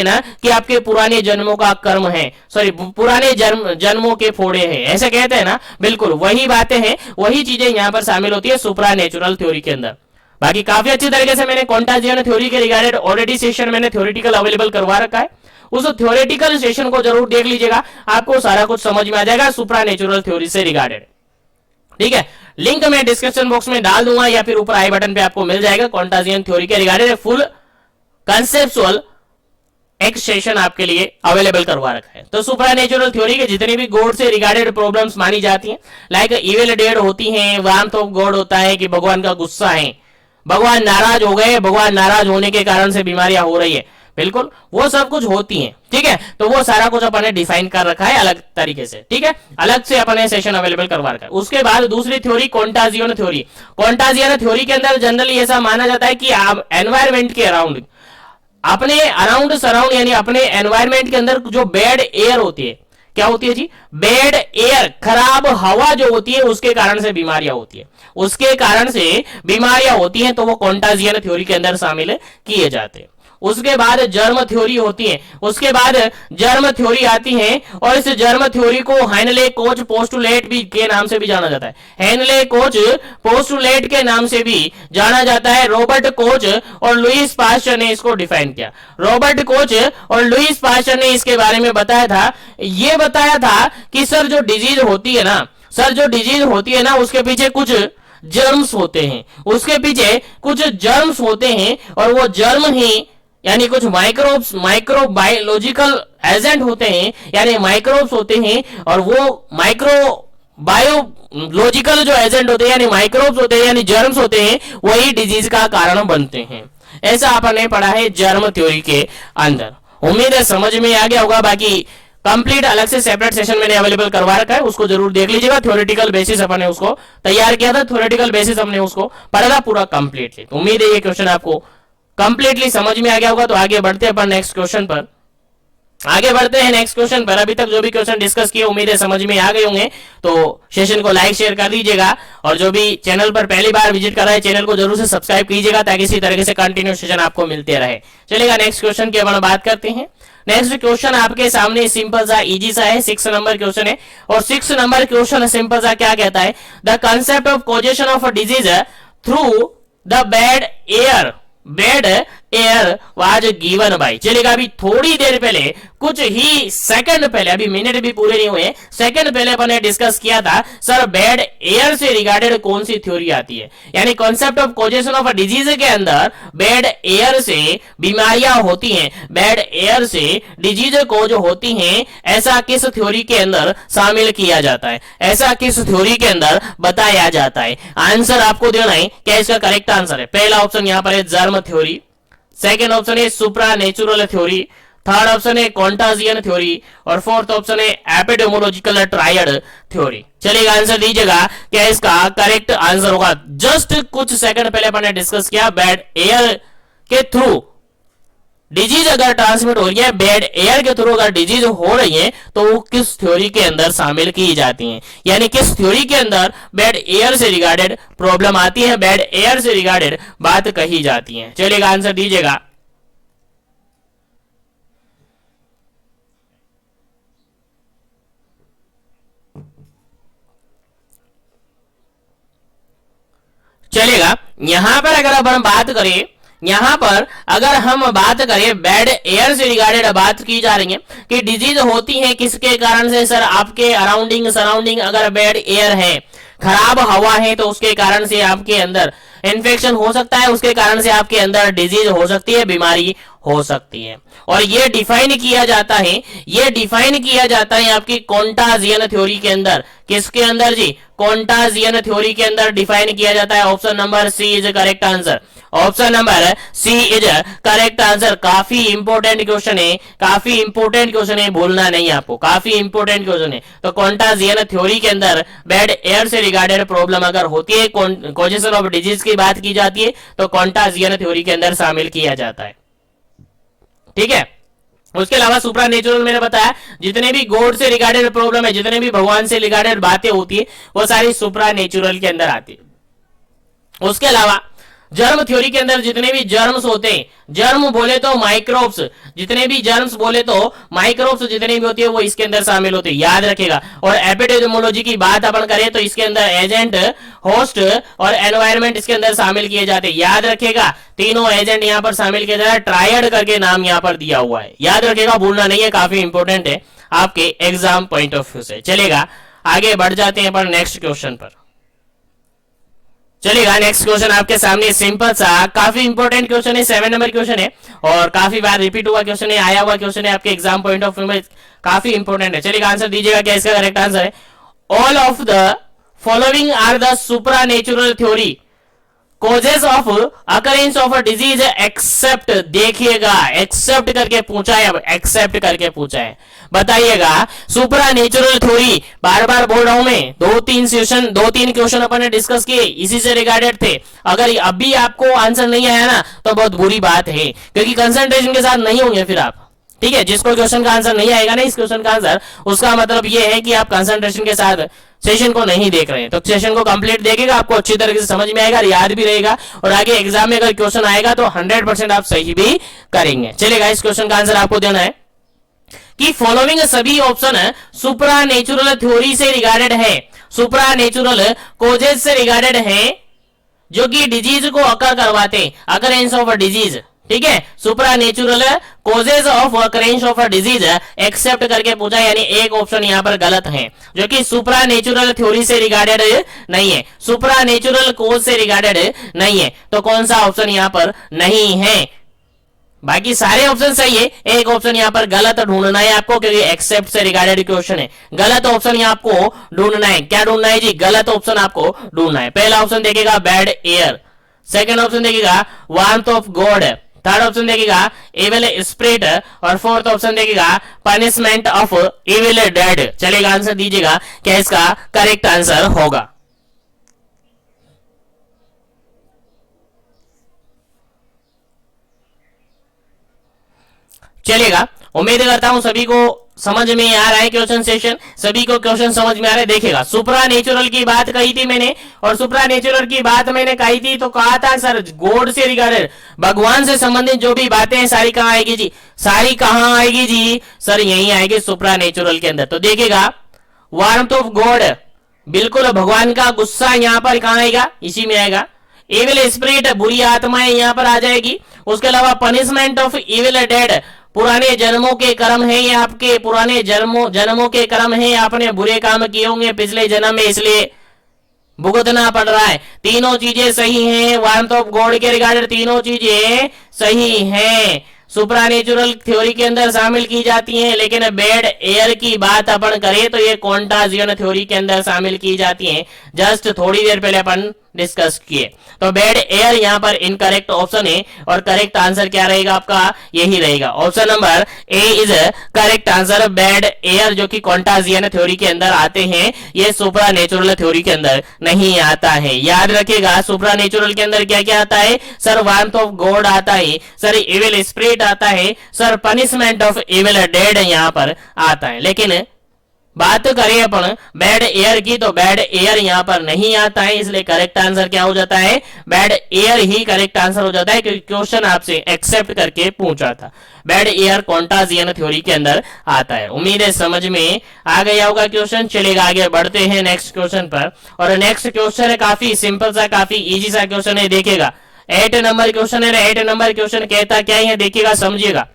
ना कि आपके पुराने जन्मों का कर्म है, सॉरी पुराने जन्मों के फोड़े हैं, ऐसे कहते हैं ना, बिल्कुल वही बातें हैं, वही चीजें यहाँ पर शामिल होती है सुप्रा नेचुरल थ्योरी के अंदर। बाकी काफी अच्छी तरीके से मैंने कॉन्टाजियन थ्योरी के रिगार्डेड ऑलरेडी सेशन मैंने थ्योरेटिकल अवेलेबल करवा रखा है, उस थ्योरेटिकल सेशन को जरूर देख लीजिएगा, आपको सारा कुछ समझ में आ जाएगा सुप्रा नेचुरल थ्योरी से रिगार्डेड। ठीक है, लिंक मैं डिस्क्रिप्शन बॉक्स में डाल दूंगा या फिर ऊपर आई बटन पे आपको मिल जाएगा। कॉन्टाजियन थ्योरी के रिगार्डेड फुल कंसेप्चुअल एक सेशन आपके लिए अवेलेबल करवा रखा है। तो सुप्रा नेचुरल थ्योरी के जितने भी गॉड से रिगार्डेड प्रॉब्लम्स मानी जाती हैं, लाइक इविल डेड होती हैं, वार्मथ ऑफ गॉड होता है कि भगवान का गुस्सा है, भगवान नाराज हो गए, भगवान नाराज होने के कारण से बीमारियां हो रही है, बिल्कुल वो सब कुछ होती हैं। ठीक है, तो वो सारा कुछ अपन ने डिफाइन कर रखा है अलग तरीके से। ठीक है, अलग से अपन ने सेशन अवेलेबल करवा रखा है। उसके बाद दूसरी थ्योरी कॉन्टाजियन थ्योरी के अंदर जनरली ऐसा माना जाता है कि आप एनवायरमेंट के अराउंड, अपने अराउंड सराउंड यानी अपने एनवायरमेंट के अंदर जो बैड एयर होती है, क्या होती है जी, बैड एयर, खराब हवा जो होती है उसके कारण से बीमारियां होती हैं, तो वो कॉन्टाजियन थ्योरी के अंदर शामिल किए जाते हैं। उसके बाद जर्म थ्योरी होती है, आती है और इस जर्म थ्योरी को हेनले कोच पोस्टुलेट भी के नाम से भी जाना जाता है, हेनले कोच पोस्टुलेट के नाम से भी जाना जाता है। रॉबर्ट कोच और लुईस पास्चर ने इसको डिफाइन किया, रॉबर्ट कोच और लुईस पास्चर ने इसके बारे में बताया था कि सर जो डिजीज होती है ना उसके पीछे कुछ जर्म्स होते हैं, और वो जर्म ही यानी कुछ माइक्रोबायोलॉजिकल एजेंट होते हैं, यानी माइक्रोब्स होते हैं, और वो माइक्रोबायोलॉजिकल जो एजेंट होते हैं यानी माइक्रोब्स होते हैं यानी जर्म्स होते हैं, वही डिजीज का कारण बनते हैं। ऐसा आपने पढ़ा है जर्म थ्योरी के अंदर। उम्मीद है समझ में आ गया होगा। बाकी कंप्लीट अलग से सेपरेट सेशन मैंने अवेलेबल करवा रखा है, उसको जरूर देख लीजिएगा। थ्योरेटिकल बेसिस अपन ने उसको तैयार किया था, थ्योरेटिकल बेसिस हमने उसको पढ़ा था पूरा कंप्लीटली। तो उम्मीद है ये क्वेश्चन आपको कंप्लीटली समझ में आ गया होगा। तो आगे बढ़ते हैं अपन नेक्स्ट क्वेश्चन पर। अभी तक जो भी क्वेश्चन डिस्कस किए उम्मीद है समझ में आ गए होंगे, तो सेशन को लाइक शेयर कर दीजिएगा, और जो भी चैनल पर पहली बार विजिट कर रहा है चैनल को जरूर से सब्सक्राइब कीजिएगा, ताकि इसी तरीके से कंटिन्यू सेशन आपको मिलते रहे। चलेगा, नेक्स्ट क्वेश्चन की अपन बात करते हैं। नेक्स्ट क्वेश्चन आपके सामने सिंपल सा इजी सा है, 6 नंबर क्वेश्चन है, और 6 नंबर क्वेश्चन सिंपल सा क्या कहता है, the concept of causation of disease through the bad air air was given by. चलेगा, अभी थोड़ी देर पहले, कुछ ही सेकंड पहले, अभी मिनट भी पूरे नहीं हुए, सेकंड पहले अपन ने डिस्कस किया था सर बैड एयर से रिगार्डेड कौन सी थ्योरी आती है, यानी concept of causation of disease के अंदर बैड एयर से बीमारियां होती हैं, बैड एयर से डिजीज कोज होती हैं, ऐसा किस थ्योरी के अंदर शामिल किया जाता है, ऐसा किस थ्योरी के अंदर बताया जाता है। आंसर आपको देना है, क्या इसका करेक्ट आंसर है? पहला ऑप्शन यहां पर है जर्म थ्योरी, सेकेंड ऑप्शन है सुप्रा नेचुरल थ्योरी, थर्ड ऑप्शन है कॉन्टाजियन थ्योरी और फोर्थ ऑप्शन है एपिडेमोलॉजिकल ट्रायड थ्योरी। चलिए आंसर दीजिएगा, क्या इसका करेक्ट आंसर होगा? जस्ट कुछ सेकंड पहले अपन ने डिस्कस किया बैड एयर के थ्रू डिजीज अगर ट्रांसमिट हो रही है, बैड एयर के थ्रू अगर डिजीज हो रही है तो वो किस थ्योरी के अंदर शामिल की जाती हैं, यानी किस थ्योरी के अंदर बैड एयर से रिगार्डेड प्रॉब्लम आती है, बैड एयर से रिगार्डेड बात कही जाती है। चलिएगा आंसर दीजिएगा। चलेगा, यहां पर अगर अब हम बात करें, यहां पर अगर हम बात करें बैड एयर से रिगार्डेड बात की जा रही है कि डिजीज होती है किसके कारण से? सर आपके अराउंडिंग सराउंडिंग अगर बैड एयर है, खराब हवा है, तो उसके कारण से आपके अंदर इन्फेक्शन हो सकता है, उसके कारण से आपके अंदर डिजीज हो सकती है, बीमारी हो सकती है। और ये डिफाइन किया जाता है, ये डिफाइन किया जाता है आपकी कॉन्टाजियन थ्योरी के अंदर। किसके अंदर जी? कॉन्टाजियन थ्योरी के अंदर डिफाइन किया जाता है। Option number C is correct answer, option number C is correct answer. काफी इंपॉर्टेंट क्वेश्चन है, काफी इंपॉर्टेंट क्वेश्चन है, भूलना नहीं आपको, काफी इंपॉर्टेंट क्वेश्चन है। तो कॉन्टाजियन थ्योरी के अंदर बैड एयर से रिगार्डेड प्रॉब्लम अगर होती है, कॉजेशन ऑफ डिजीज की बात की जाती है, तो कॉन्टाजियन थ्योरी के अंदर शामिल किया जाता है। ठीक है, उसके अलावा सुप्रा नेचुरल मैंने बताया, जितने भी गॉड से रिगार्डेड प्रॉब्लम है, जितने भी भगवान से रिगार्डेड बातें होती है, वो सारी सुप्रा नेचुरल के अंदर आती है। उसके अलावा जर्म थ्योरी के अंदर जितने भी जर्म्स होते हैं, जर्म बोले तो माइक्रोब्स, जितने भी जर्म्स बोले तो माइक्रोब्स जितने भी होती है वो इसके अंदर शामिल होते हैं, याद रखेगा। और एपिडेमियोलॉजी की बात अपन करें तो इसके अंदर एजेंट, होस्ट और एनवायरमेंट इसके अंदर शामिल किए जाते हैं, याद रखेगा। तीनों एजेंट यहाँ पर शामिल किया जाता है, ट्रायड करके नाम यहाँ पर दिया हुआ है, याद रखेगा, भूलना नहीं है, काफी इंपॉर्टेंट है आपके एग्जाम पॉइंट ऑफ व्यू से। चलेगा, आगे बढ़ जाते हैं पर नेक्स्ट क्वेश्चन पर। चलिएगा, नेक्स्ट क्वेश्चन आपके सामने सिंपल सा, काफी इंपॉर्टेंट क्वेश्चन है, 7 नंबर क्वेश्चन है और काफी बार रिपीट हुआ क्वेश्चन है, आया हुआ क्वेश्चन है, आपके एग्जाम पॉइंट ऑफ व्यू में काफी इंपॉर्टेंट है। चलिएगा, आंसर दीजिएगा, क्या इसका करेक्ट आंसर है? All of the following are the supra natural theory causes of occurrence of disease except, देखिएगा एक्सेप्ट करके पूछा है, अब एक्सेप्ट करके पूछा है, बताइएगा। सुप्रा नेचुरल थ्योरी, बार बार बोल रहा हूं मैं, दो तीन क्वेश्चन अपन ने डिस्कस किए, इसी से रिगार्डेड थे। अगर अभी आपको आंसर नहीं आया ना तो बहुत बुरी बात है, क्योंकि कंसंट्रेशन के साथ नहीं होंगे फिर आप। ठीक है, जिसको क्वेश्चन का आंसर नहीं आएगा ना इस क्वेश्चन का आंसर, उसका मतलब ये है कि आप कंसंट्रेशन के साथ सेशन को नहीं देख रहे हैं। तो सेशन को कंप्लीट देखेगा, आपको अच्छी तरीके से समझ में आएगा, याद भी रहेगा और आगे एग्जाम में अगर क्वेश्चन आएगा तो 100% आप सही भी करेंगे। चलेगा, इस क्वेश्चन का आंसर आपको देना है कि फॉलोइंग सभी ऑप्शन सुप्रा नेचुरल थ्योरी से रिगार्डेड है, सुप्रा नेचुरल कोजेज से रिगार्डेड है, जो कि डिजीज को अकर करवाते, अकरेंस ऑफ डिजीज। ठीक है, supernatural causes of occurrence of disease except करके पूछा, यानी एक ऑप्शन यहाँ पर गलत है, जो कि सुप्रा नेचुरल थ्योरी से रिगार्डेड नहीं है, सुप्रा नेचुरल कोज से रिगार्डेड नहीं है। तो कौन सा ऑप्शन यहाँ पर नहीं है? बाकी सारे ऑप्शन सही है, एक ऑप्शन यहाँ पर गलत ढूंढना है आपको, क्योंकि एक्सेप्ट से रिगार्डेड क्वेश्चन है। गलत ऑप्शन यहाँ आपको ढूंढना है, क्या ढूंढना है जी? गलत ऑप्शन आपको ढूंढना है। पहला ऑप्शन देखिएगा बैड एयर, सेकंड ऑप्शन देखिएगा warmth of God, third option देखिएगा इविल स्पिरिट और फोर्थ ऑप्शन देखिएगा पनिशमेंट ऑफ इविल डेड। चलेगा, आंसर दीजिएगा, क्या इसका करेक्ट आंसर होगा? चलेगा, उम्मीद करता हूं सभी को समझ में आ रहा है क्वेश्चन सेशन, सभी को क्वेश्चन समझ में आ रहा है। देखिएगा, सुप्रा नेचुरल की बात कही थी मैंने, और सुप्रा नेचुरल की बात मैंने कही थी तो कहा था सर गॉड से रिगार्डेड, भगवान से संबंधित जो भी बातें हैं सारी कहां आएगी जी? सारी कहां आएगी जी? सर यही आएगी सुप्रा नेचुरल के अंदर। तो देखिएगा, वार्मथ ऑफ गॉड, बिल्कुल भगवान का गुस्सा यहाँ पर कहां आएगा? इसी में आएगा। एविल स्पिरिट, बुरी आत्माएं यहाँ पर आ जाएगी। उसके अलावा पनिशमेंट ऑफ इविल डेड, पुराने जन्मों के कर्म है ये, आपके पुराने जन्मों के कर्म है, आपने बुरे काम किए होंगे पिछले जन्म में, इसलिए भुगतना पड़ रहा है। तीनों चीजें सही हैं, वार्मथ ऑफ गॉड के रिगार्डेड तीनों चीजें सही हैं, सुपरानेचुरल थ्योरी के अंदर शामिल की जाती हैं, लेकिन बैड एयर की बात अपन करें तो ये कॉन्टाजियन थ्योरी के अंदर शामिल की जाती हैं, जस्ट थोड़ी देर पहले अपन डिस्कस किए। तो बैड एयर यहां पर इनकरेक्ट ऑप्शन है, और करेक्ट आंसर क्या रहेगा आपका, यही रहेगा, option number A is correct answer. Bad air जो कि कॉन्टाजियन थ्योरी के अंदर आते हैं, ये सुपरानेचुरल थ्योरी के अंदर नहीं आता है। याद रखिएगा सुपरानेचुरल के अंदर क्या क्या आता है, सर वार्मथ ऑफ गॉड आता है, सर इविल स्पिरिट आता है, sir punishment of evil dead यहां पर आता है। लेकिन बात करें अपन बैड एयर की, तो बैड एयर यहां पर नहीं आता है, इसलिए करेक्ट आंसर क्या हो जाता है, बैड एयर ही करेक्ट आंसर हो जाता है, क्योंकि क्वेश्चन आपसे एक्सेप्ट करके पूछा था। बैड एयर कॉन्टाजियन थ्योरी के अंदर आता है। उम्मीद है समझ में आ गया होगा क्वेश्चन। चलेगा आगे बढ़ते हैं नेक्स्ट क्वेश्चन पर, और नेक्स्ट क्वेश्चन है काफी सिंपल सा, काफी इजी सा क्वेश्चन है, देखिएगा 8 नंबर क्वेश्चन है। 8 नंबर क्वेश्चन कहता क्या है, देखिएगा समझिएगा।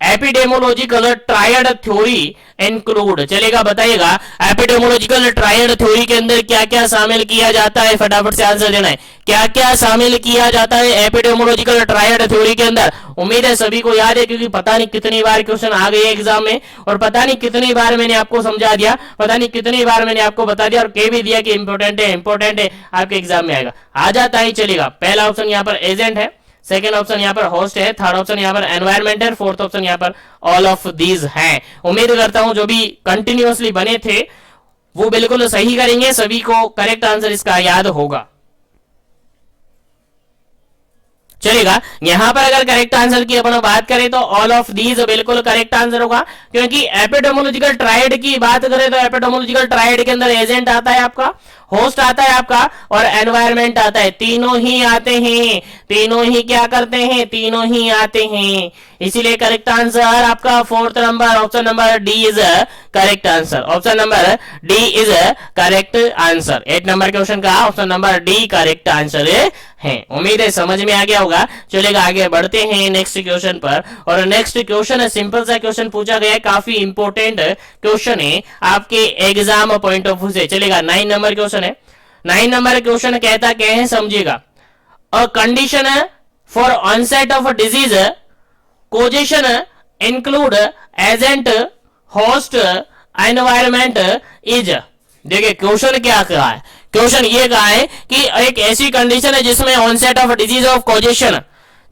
एपिडेमोलॉजिकल ट्रायड थ्योरी इंक्लूड, चलेगा बताइएगा एपिडेमोलॉजिकल ट्रायड थ्योरी के अंदर क्या क्या शामिल किया जाता है, फटाफट से आंसर देना है, क्या क्या शामिल किया जाता है एपिडेमोलॉजिकल ट्रायड थ्योरी के अंदर। उम्मीद है सभी को याद है, क्योंकि पता नहीं कितनी बार क्वेश्चन आ गए एग्जाम में, और पता नहीं कितनी बार मैंने आपको समझा दिया, पता नहीं कितनी बार मैंने आपको बता दिया और कह भी दिया कि इंपॉर्टेंट है आपके एग्जाम में आएगा, आ जाता ही चलेगा। पहला ऑप्शन यहाँ पर एजेंट है, सेकेंड ऑप्शन यहाँ पर होस्ट है, थर्ड ऑप्शन यहाँ पर एनवायरमेंट है, फोर्थ ऑप्शन यहाँ पर ऑल ऑफ दीज हैं। उम्मीद करता हूं जो भी कंटिन्यूअसली बने थे वो बिल्कुल सही करेंगे, सभी को करेक्ट आंसर इसका याद होगा। चलेगा, यहां पर अगर करेक्ट आंसर की अपन बात करें तो ऑल ऑफ दीज बिल्कुल करेक्ट आंसर होगा, क्योंकि एपिडेमोलॉजिकल ट्रायड की बात करें तो एपिडेमोलॉजिकल ट्रायड के अंदर एजेंट आता है आपका, होस्ट आता है आपका, और एनवायरमेंट आता है, तीनों ही आते हैं, तीनों ही क्या करते हैं, तीनों ही आते हैं, इसीलिए करेक्ट आंसर आपका fourth number option number D is correct answer, option number D is correct answer. 8 number question का option number D correct answer है। उम्मीद है समझ में आ गया होगा। चलेगा आगे बढ़ते हैं नेक्स्ट क्वेश्चन पर, और नेक्स्ट क्वेश्चन है सिंपल सा क्वेश्चन पूछा गया है, काफी इंपॉर्टेंट क्वेश्चन है आपके एग्जाम पॉइंट ऑफ व्यू से। चलेगा 9 नंबर क्वेश्चन है। 9 नंबर क्वेश्चन कहता क्या है समझिएगा, a condition for onset of disease causation include agent host environment is. देखिए क्वेश्चन क्या कहा है, क्वेश्चन ये कहा है कि एक ऐसी कंडीशन है जिसमें onset of disease of causation,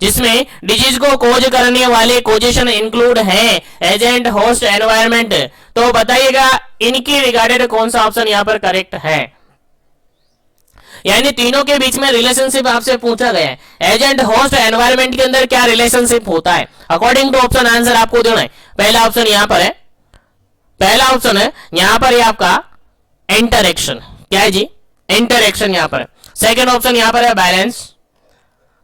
जिसमें डिजीज को कोज करने वाले कोजेशन इंक्लूड है एजेंट होस्ट एनवायरमेंट, तो बताइएगा इनके रिगार्डेड कौन सा ऑप्शन यहां पर करेक्ट है। यानी तीनों के बीच में रिलेशनशिप आपसे पूछा गया है, एजेंट होस्ट एनवायरमेंट के अंदर क्या रिलेशनशिप होता है, अकॉर्डिंग टू ऑप्शन आंसर आपको देना है। पहला ऑप्शन यहां पर है, पहला ऑप्शन है यहां पर आपका इंटरेक्शन, क्या है जी, इंटरेक्शन यहां पर। सेकंड ऑप्शन यहां पर है बैलेंस,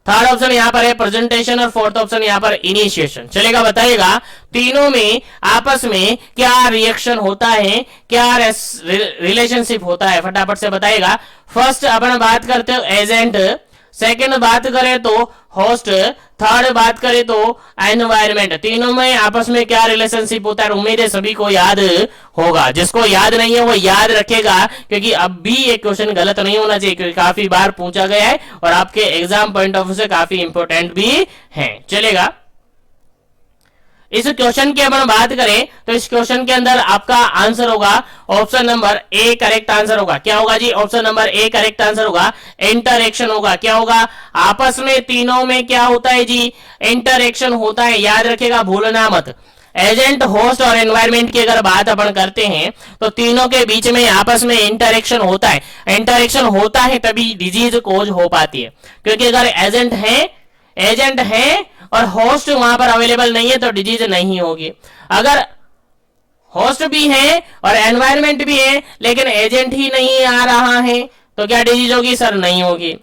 थर्ड ऑप्शन यहां पर है प्रेजेंटेशन, और फोर्थ ऑप्शन यहां पर इनिशिएशन। चलेगा बताइएगा तीनों में आपस में क्या रिएक्शन होता है, क्या रिलेशनशिप होता है, फटाफट से बताइएगा। फर्स्ट अपन बात करते हो एजेंट, सेकंड बात करें तो होस्ट, थर्ड बात करें तो एनवायरमेंट, तीनों में आपस में क्या रिलेशनशिप होता है। उम्मीद है सभी को याद होगा, जिसको याद नहीं है वो याद रखेगा, क्योंकि अब भी ये क्वेश्चन गलत नहीं होना चाहिए, क्योंकि काफी बार पूछा गया है और आपके एग्जाम पॉइंट ऑफ व्यू से काफी इंपॉर्टेंट भी है। चलेगा इस क्वेश्चन की अपन बात करें तो इस क्वेश्चन के अंदर आपका आंसर होगा option number A correct answer होगा। क्या होगा जी, option number A correct answer होगा। इंटरेक्शन होगा, क्या होगा, आपस में तीनों में क्या होता है जी, इंटरेक्शन होता है, याद रखेगा भूलना मत। एजेंट होस्ट और एनवायरमेंट की अगर बात अपन करते हैं तो तीनों के बीच में आपस में इंटरेक्शन होता है, इंटरेक्शन होता है तभी डिजीज कोज हो पाती है, क्योंकि अगर एजेंट है और होस्ट वहां पर अवेलेबल नहीं है तो डिजीज नहीं होगी। अगर होस्ट भी है और एनवायरमेंट भी है लेकिन एजेंट ही नहीं आ रहा है तो क्या डिजीज होगी, सर नहीं होगी।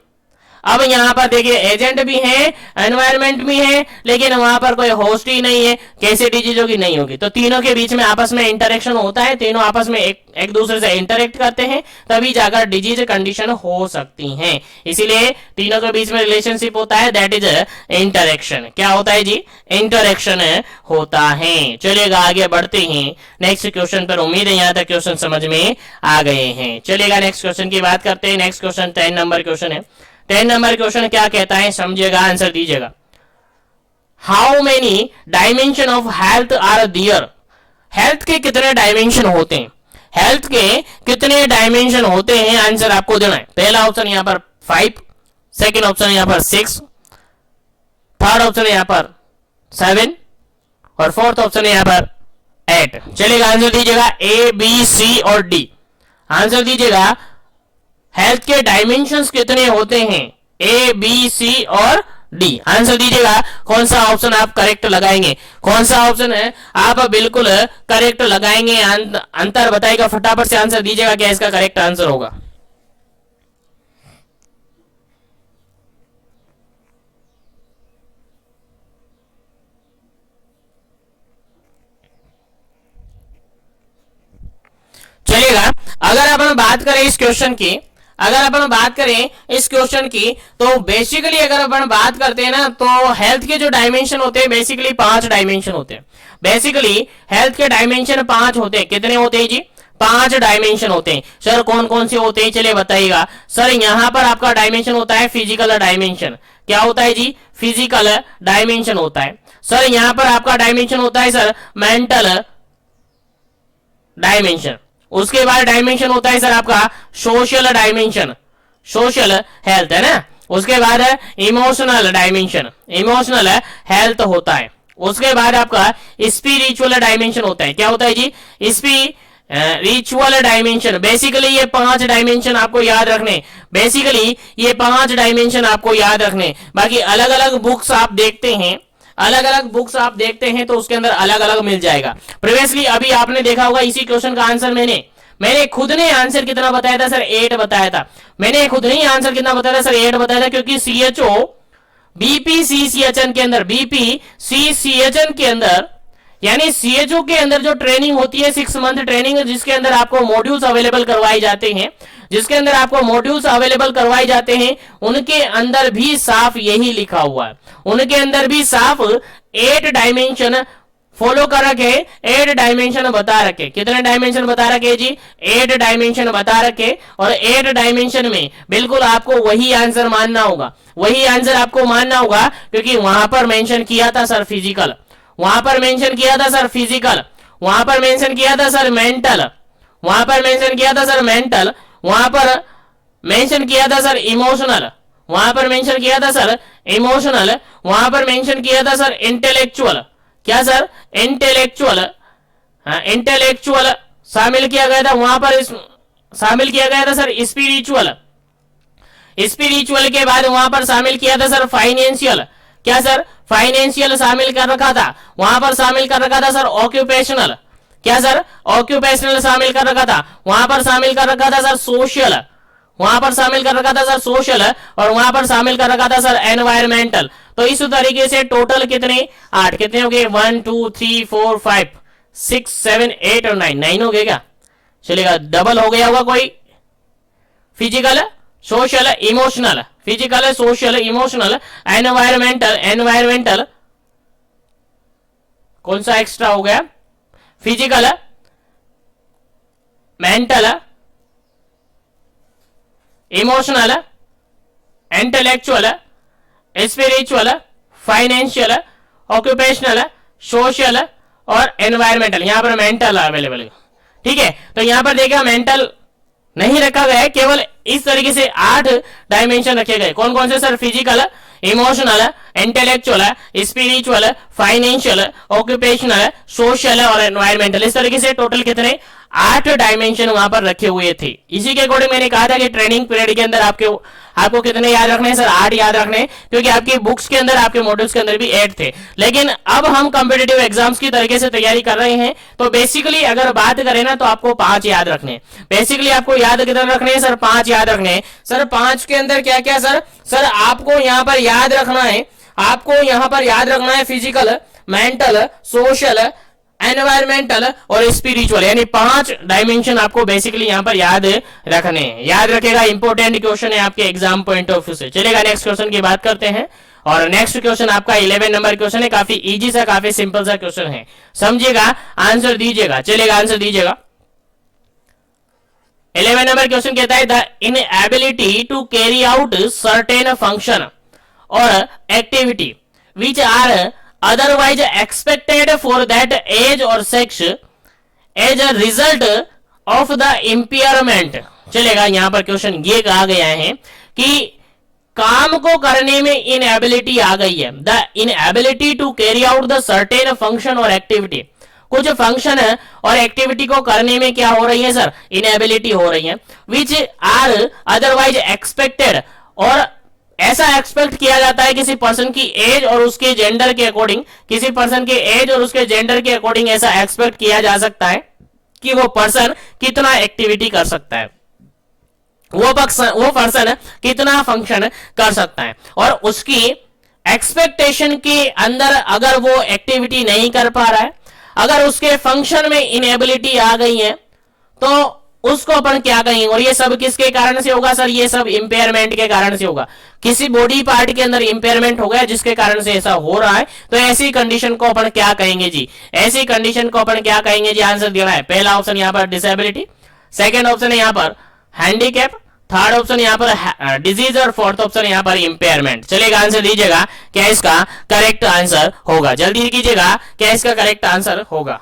अब यहाँ पर देखिए एजेंट भी है, एनवायरमेंट भी है, लेकिन वहां पर कोई होस्ट ही नहीं है, कैसे डिजीज होगी, नहीं होगी। तो तीनों के बीच में आपस में इंटरेक्शन होता है, तीनों आपस में एक दूसरे से इंटरेक्ट करते हैं, तभी जाकर डिजीज कंडीशन हो सकती हैं। इसीलिए तीनों के बीच में रिलेशनशिप होता है, दैट इज इंटरेक्शन। क्या होता है जी? इंटरेक्शन होता है। चलिएगा आगे बढ़ते हैं नेक्स्ट क्वेश्चन पर। उम्मीद है यहाँ तक क्वेश्चन समझ में आ गए हैं। चलिएगा नेक्स्ट क्वेश्चन की बात करते हैं। नेक्स्ट क्वेश्चन 10 नंबर क्वेश्चन है। 10 नंबर क्वेश्चन क्या कहता है, समझिएगा, आंसर दीजिएगा। How many dimension of health are there? Health के कितने डायमेंशन होते हैं? हेल्थ के कितने डायमेंशन होते हैं, आंसर आपको देना है। पहला ऑप्शन यहां पर 5, सेकेंड ऑप्शन यहां पर 6, थर्ड ऑप्शन यहां पर 7 और फोर्थ ऑप्शन यहां पर 8। चलिएगा आंसर दीजिएगा, ए बी सी और डी। आंसर दीजिएगा, हेल्थ के डायमेंशंस कितने होते हैं? ए बी सी और डी। आंसर दीजिएगा, कौन सा ऑप्शन आप करेक्ट लगाएंगे, कौन सा ऑप्शन है आप बिल्कुल करेक्ट लगाएंगे, अंतर बताएगा, फटाफट से आंसर दीजिएगा क्या इसका करेक्ट आंसर होगा। चलिएगा, अगर अपन बात करें इस क्वेश्चन की, अगर अपन बात करें इस क्वेश्चन की, तो बेसिकली अगर अपन बात करते हैं ना, तो हेल्थ के जो डायमेंशन होते हैं बेसिकली 5 डायमेंशन होते हैं। बेसिकली हेल्थ के डायमेंशन 5 होते हैं। कितने होते हैं जी? 5 डायमेंशन होते हैं। सर कौन कौन से होते हैं, चलिए बताइएगा। सर यहां पर आपका डायमेंशन होता है फिजिकल डायमेंशन। क्या होता है जी? फिजिकल डायमेंशन होता है। सर यहां पर आपका डायमेंशन होता है सर मेंटल डायमेंशन। उसके बाद डायमेंशन होता है सर आपका सोशल डायमेंशन, सोशल हेल्थ है ना। उसके बाद इमोशनल डायमेंशन, इमोशनल हेल्थ होता है। उसके बाद आपका स्पिरिचुअल डायमेंशन होता है। क्या होता है जी? Ritual dimension. बेसिकली ये 5 डायमेंशन आपको याद रखने, बेसिकली ये 5 डायमेंशन आपको याद रखने। बाकी अलग अलग बुक्स आप देखते हैं, अलग अलग बुक्स आप देखते हैं तो उसके अंदर अलग अलग मिल जाएगा। प्रीवियसली अभी आपने देखा होगा इसी क्वेश्चन का आंसर मैंने खुद ने आंसर कितना बताया था सर? 8 बताया था। मैंने खुद ने आंसर कितना बताया था सर? 8 बताया था, क्योंकि सीएचओ बीपीसीसीएचएन के अंदर, बीपीसीसीएचएन के अंदर यानी सीएचओ के अंदर जो ट्रेनिंग होती है 6 मंथ ट्रेनिंग, जिसके अंदर आपको मॉड्यूल्स अवेलेबल करवाए जाते हैं, जिसके अंदर आपको मॉड्यूल्स अवेलेबल करवाए जाते हैं, उनके अंदर भी साफ यही लिखा हुआ है। उनके अंदर भी साफ 8 डायमेंशन फॉलो कर रखे, 8 डायमेंशन बता रखे। कितने डायमेंशन बता रखे जी? 8 डायमेंशन बता रखे। और 8 डायमेंशन में बिल्कुल आपको वही आंसर मानना होगा, वही आंसर आपको मानना होगा, क्योंकि वहां पर मेंशन किया था सर फिजिकल, वहां पर मेंशन किया था सर फिजिकल, वहां पर मेंशन किया था सर मेंटल, वहां पर मेंशन किया था सर मेंटल, वहां पर मेंशन किया था सर इमोशनल, वहां पर मेंशन किया था सर इमोशनल, वहां पर मेंशन किया था सर इंटेलेक्चुअल। क्या सर? इंटेलेक्चुअल। इंटेलेक्चुअल शामिल किया गया था, वहां पर शामिल किया गया था सर स्पिरिचुअल। स्पिरिचुअल के बाद वहां पर शामिल किया था सर फाइनेंशियल। क्या सर? फाइनेंशियल शामिल कर रखा था। वहां पर शामिल कर रखा था सर ऑक्यूपेशनल। क्या सर? ऑक्यूपेशनल शामिल कर रखा था। वहां पर शामिल कर रखा था सर सोशल, वहां पर शामिल कर रखा था सर सोशल, और वहां पर शामिल कर रखा था सर एनवायरमेंटल। तो इस तरीके से टोटल कितने? 8। कितने हो गए? 1 2 3 4 5 6 7 8 और 9। 9 हो गए क्या? चलेगा, डबल हो गया होगा कोई? Physical, social, emotional, physical, social, emotional, environmental, environmental कौन सा एक्स्ट्रा हो गया? Physical, mental, emotional, intellectual, spiritual, financial, occupational, social और एनवायरमेंटल। यहां पर मेंटल अवेलेबल है, ठीक है। तो यहां पर देखिए मेंटल नहीं रखा गया है, केवल इस तरीके से 8 डायमेंशन रखे गए। कौन कौन से sir? Physical, emotional, intellectual, spiritual, financial, occupational, social और एनवायरमेंटल। इस तरीके से टोटल कितने? 8 डायमेंशन वहां पर रखे हुए थे। इसी के अकॉर्डिंग मैंने कहा था कि ट्रेनिंग पीरियड के अंदर आपको कितने याद रखने हैं सर, 8 याद रखने, क्योंकि आपकी बुक्स के अंदर आपके मॉड्यूल्स के अंदर भी 8 थे। लेकिन अब हम कॉम्पिटिटिव एग्जाम्स की तरीके से तैयारी कर रहे हैं, तो बेसिकली अगर बात करें ना तो आपको 5 याद रखने। बेसिकली आपको याद कितने रखने हैं सर, 5 याद रखने हैं सर। 5 के अंदर क्या क्या सर आपको यहां पर याद रखना है, आपको यहां पर याद रखना है फिजिकल, मेंटल, सोशल, एनवायरमेंटल और स्पिरिचुअल, यानी 5 डायमेंशन आपको बेसिकली यहां पर याद रखने हैं। याद रखेगा, इंपॉर्टेंट क्वेश्चन है आपके एग्जाम पॉइंट ऑफ व्यू से। चलेगा, नेक्स्ट क्वेश्चन की बात करते हैं। और नेक्स्ट क्वेश्चन आपका 11 नंबर क्वेश्चन है, काफी इजी सा, काफी सिंपल सा क्वेश्चन है, समझिएगा, आंसर दीजिएगा। चलेगा, आंसर दीजिएगा। 11 नंबर क्वेश्चन कहता है the inability to carry out certain function और activity which are otherwise expected for that age or sex as a result of the impairment। चलेगा, यहां पर क्वेश्चन ये कहा गया है कि काम को करने में इनएबिलिटी आ गई है। The inability to carry out the certain function और एक्टिविटी, कुछ फंक्शन और एक्टिविटी को करने में क्या हो रही है सर, इनएबिलिटी हो रही है। विच आर अदरवाइज एक्सपेक्टेड, और ऐसा एक्सपेक्ट किया जाता है किसी पर्सन की एज और उसके जेंडर के अकॉर्डिंग, किसी पर्सन के एज और उसके जेंडर के अकॉर्डिंग ऐसा एक्सपेक्ट किया जा सकता है कि वो पर्सन कितना एक्टिविटी कर सकता है, वो पर्सन कितना फंक्शन कर सकता है, और उसकी एक्सपेक्टेशन के अंदर अगर वो एक्टिविटी नहीं कर पा रहा है, अगर उसके फंक्शन में इनएबिलिटी आ गई है, तो उसको अपन क्या कहेंगे। और ये सब किसके कारण से होगा सर, ये सब इंपेयरमेंट के कारण से होगा। किसी बॉडी पार्ट के अंदर इंपेयरमेंट हो गया जिसके कारण से ऐसा हो रहा है, तो ऐसी कंडीशन को अपन क्या कहेंगे जी, ऐसी कंडीशन को अपन क्या कहेंगे जी। आंसर देना है, पहला ऑप्शन यहां पर डिसेबिलिटी, सेकंड ऑप्शन है यहां पर हैंडीकैप, थर्ड ऑप्शन यहां पर डिजीज और फोर्थ ऑप्शन यहां पर इंपेयरमेंट। चलेगा, आंसर दीजिएगा, क्या इसका करेक्ट आंसर होगा, जल्दी कीजिएगा, क्या इसका करेक्ट आंसर होगा।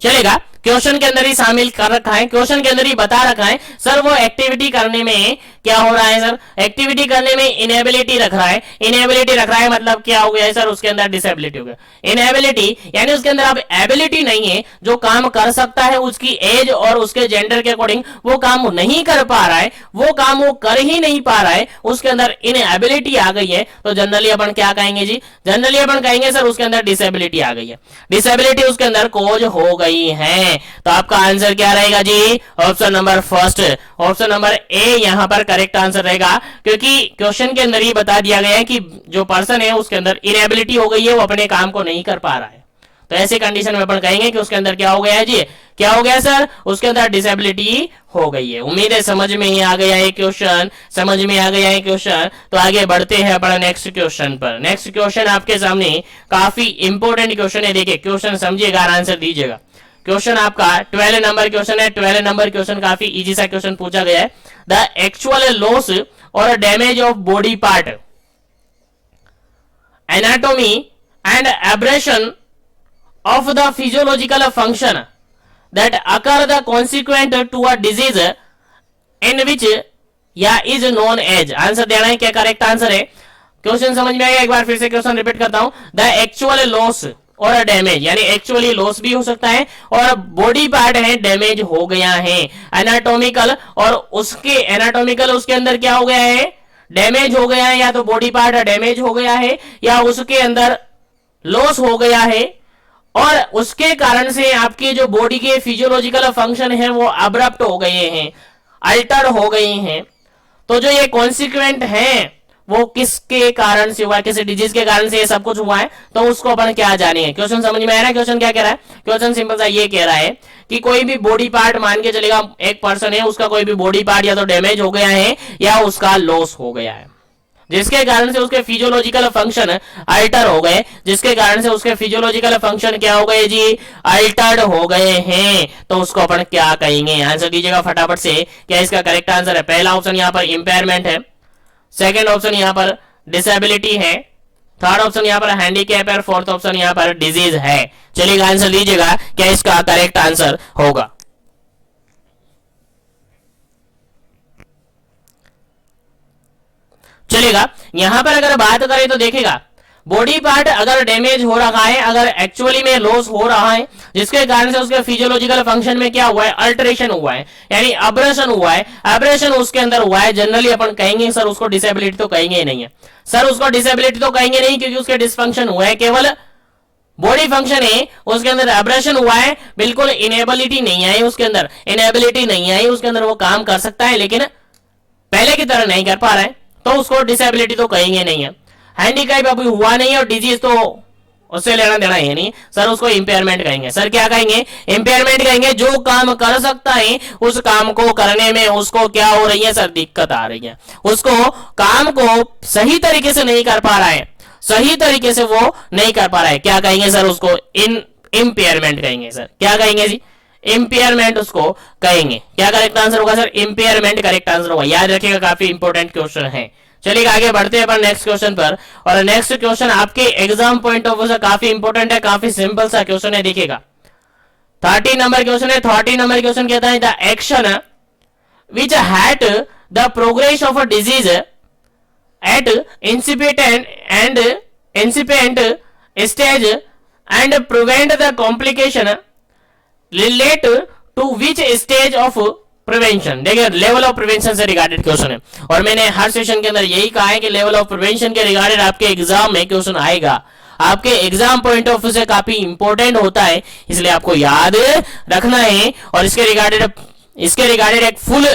चलेगा, क्वेश्चन के अंदर ही शामिल कर रखा है, क्वेश्चन के अंदर ही बता रखा है सर वो एक्टिविटी करने में क्या हो रहा है सर, एक्टिविटी करने में इनएबिलिटी रख रहा है। इनएबिलिटी रख रहा है मतलब क्या हो गया है सर, उसके अंदर डिसेबिलिटी हो गया। इनएबिलिटी यानी उसके अंदर अब एबिलिटी नहीं है, जो काम कर सकता है उसकी एज और उसके जेंडर के अकॉर्डिंग वो काम नहीं कर पा रहा है, वो काम वो कर ही नहीं पा रहा है, उसके अंदर इनएबिलिटी आ गई है, तो जनरली अपन क्या कहेंगे जी, जनरली अपन कहेंगे सर उसके अंदर डिसेबिलिटी आ गई है, डिसेबिलिटी उसके अंदर कोज हो गई है। तो आपका आंसर क्या रहेगा जी, option number first, option number A यहां पर करेक्ट आंसर रहेगा, क्योंकि क्वेश्चन के अंदर ही बता दिया गया है कि जो पर्सन है उसके अंदर इनएबिलिटी हो गई है, वो अपने काम को नहीं कर पा रहा है। तो ऐसे कंडीशन में अपन कहेंगे कि उसके अंदर क्या हो गया है जी, क्या हो गया सर, उसके अंदर डिसेबिलिटी हो गई है। उम्मीद है समझ में ही आ गया है क्वेश्चन, समझ में आ गया है क्वेश्चन। तो आगे बढ़ते हैं अपन नेक्स्ट क्वेश्चन पर। नेक्स्ट क्वेश्चन आपके सामने काफी इंपॉर्टेंट क्वेश्चन है, देखिए क्वेश्चन समझिएगा, आंसर दीजिएगा। क्वेश्चन आपका 12 नंबर क्वेश्चन है। 12 नंबर क्वेश्चन काफी इजी सा क्वेश्चन पूछा गया है। द एक्चुअल लॉस और damage of body part, anatomy and abrasion of the physiological function that occur the consequent to a disease in which या is known as। आंसर देना है, क्या करेक्ट आंसर है। क्वेश्चन समझ में आया, एक बार फिर से क्वेश्चन रिपीट करता हूं। द एक्चुअल लॉस और डैमेज, यानी एक्चुअली लॉस भी हो सकता है और बॉडी पार्ट है डैमेज हो गया है, एनाटॉमिकल, और उसके एनाटॉमिकल उसके अंदर क्या हो गया है, डैमेज हो गया है, या तो बॉडी पार्ट डैमेज हो गया है या उसके अंदर लॉस हो गया है, और उसके कारण से आपकी जो बॉडी के फिजियोलॉजिकल फंक्शन है वो अब्रप्ट हो गए हैं, अल्टर हो गए हैं। तो जो ये कॉन्सिक्वेंट है वो किसके कारण से हुआ है, किसी डिजीज के कारण से ये सब कुछ हुआ है, तो उसको अपन क्या जानेंगे। क्वेश्चन समझ में आ रहा है, क्वेश्चन क्या कह रहा है, क्वेश्चन सिंपल सा ये कह रहा है कि कोई भी बॉडी पार्ट मान के चलेगा, एक पर्सन है उसका कोई भी बॉडी पार्ट या तो डैमेज हो गया है या उसका लॉस हो गया है, जिसके कारण से उसके फिजियोलॉजिकल फंक्शन अल्टर हो गए, जिसके कारण से उसके फिजियोलॉजिकल फंक्शन क्या हो गए जी, अल्टर्ड हो गए हैं, तो उसको अपन क्या कहेंगे। आंसर दीजिएगा फटाफट से, क्या इसका करेक्ट आंसर है। पहला ऑप्शन यहाँ पर इंपेयरमेंट है, सेकंड ऑप्शन यहाँ पर डिसेबिलिटी है, थर्ड ऑप्शन यहाँ पर हैंडीकैप है, फोर्थ ऑप्शन यहाँ पर डिजीज है। चलिएगा, आंसर दीजिएगा, क्या इसका करेक्ट आंसर होगा। चलेगा, यहां पर अगर बात करें तो देखेगा बॉडी पार्ट अगर डैमेज हो रहा है, अगर एक्चुअली में लॉस हो रहा है, जिसके कारण से उसके फिजियोलॉजिकल फंक्शन में क्या हुआ है, अल्टरेशन हुआ है, यानी अब्रेशन हुआ है, अब्रेशन उसके अंदर हुआ है, जनरली अपन कहेंगे सर उसको डिसेबिलिटी तो कहेंगे ही नहीं है, सर उसको डिसेबिलिटी तो कहेंगे नहीं, क्योंकि उसके डिसफंक्शन हुआ है, केवल बॉडी फंक्शन है, उसके अंदर एब्रेशन हुआ है, बिल्कुल इनेबिलिटी नहीं आई उसके अंदर, इनेबिलिटी नहीं आई उसके अंदर, वो काम कर सकता है लेकिन पहले की तरह नहीं कर पा रहा है, तो उसको डिसेबिलिटी तो कहेंगे नहीं है। हैंडीकैप अभी हुआ नहीं और डिजीज तो उससे लेना देना है नहीं, सर उसको इंपेयरमेंट कहेंगे। सर क्या कहेंगे, इंपेयरमेंट कहेंगे। जो काम कर सकता है उस काम को करने में उसको क्या हो रही है सर, दिक्कत आ रही है, उसको काम को सही तरीके से नहीं कर पा रहा है, सही तरीके से वो नहीं कर पा रहा है, क्या कहेंगे सर उसको इंपेयरमेंट कहेंगे। सर क्या कहेंगे जी, इंपेयरमेंट उसको कहेंगे। क्या करेक्ट आंसर होगा सर, इंपेयरमेंट करेक्ट आंसर होगा, याद रखिएगा काफी इंपॉर्टेंट क्वेश्चन है। चलिए आगे बढ़ते हैं अपन नेक्स्ट क्वेश्चन पर, और नेक्स्ट क्वेश्चन आपके एग्जाम पॉइंट ऑफ व्यू से काफी इंपॉर्टेंट है, काफी सिंपल सा क्वेश्चन है, देखिएगा 30 नंबर क्वेश्चन है। 30 नंबर क्वेश्चन कहता है the action which had the progress of a disease eight incipient stage and prevent the complication relate to which stage of prevention. देखिए लेवल ऑफ प्रिवेंशन से regarded question है, और मैंने हर session के अंदर यही कहा है कि लेवल ऑफ प्रिवेंशन के रिगार्डेड आपके एग्जाम में क्वेश्चन आएगा, आपके एग्जाम पॉइंट ऑफ व्यू से काफी इंपॉर्टेंट होता है, इसलिए आपको याद रखना है। और इसके रिगार्डेड एक फुल